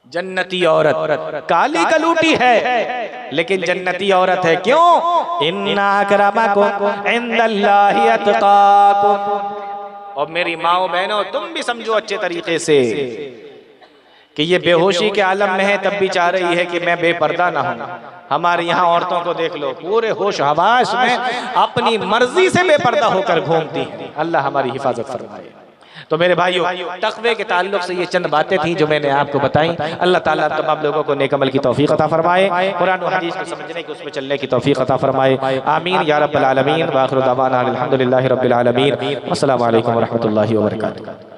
जन्नती औरत काली कलूटी है लेकिन जन्नती औरत है, क्यों? इन्ना अकरमकुम इंदल्लाहि अत्काकुम। और मेरी माओ बहनों, तुम भी समझो अच्छे तरीके से कि ये बेहोशी के आलम में है, तब भी चाह रही है कि मैं बेपर्दा ना हूं। हमारे यहाँ औरतों को देख लो, पूरे होश हवास में अपनी मर्जी से बेपर्दा होकर घूमती हैं। अल्लाह हमारी हिफाजत फरमाए। तो मेरे भाइयों, तक़वे के ताल्लुक से ये चंद बातें थी जो मैंने आपको बताई। अल्लाह ताला तमाम लोगों को नेक अमल की तौफीक अता फरमाए, कुरान और हदीस को समझने की, उसमें चलने की तौफीक अता फरमाए। आमीन या रब्बल आलमीन। व आखिरु दअवाना अल्हम्दुलिल्लाहि रब्बिल आलमीन। अस्सलामु अलैकुम व रहमतुल्लाहि व बरकातुहू।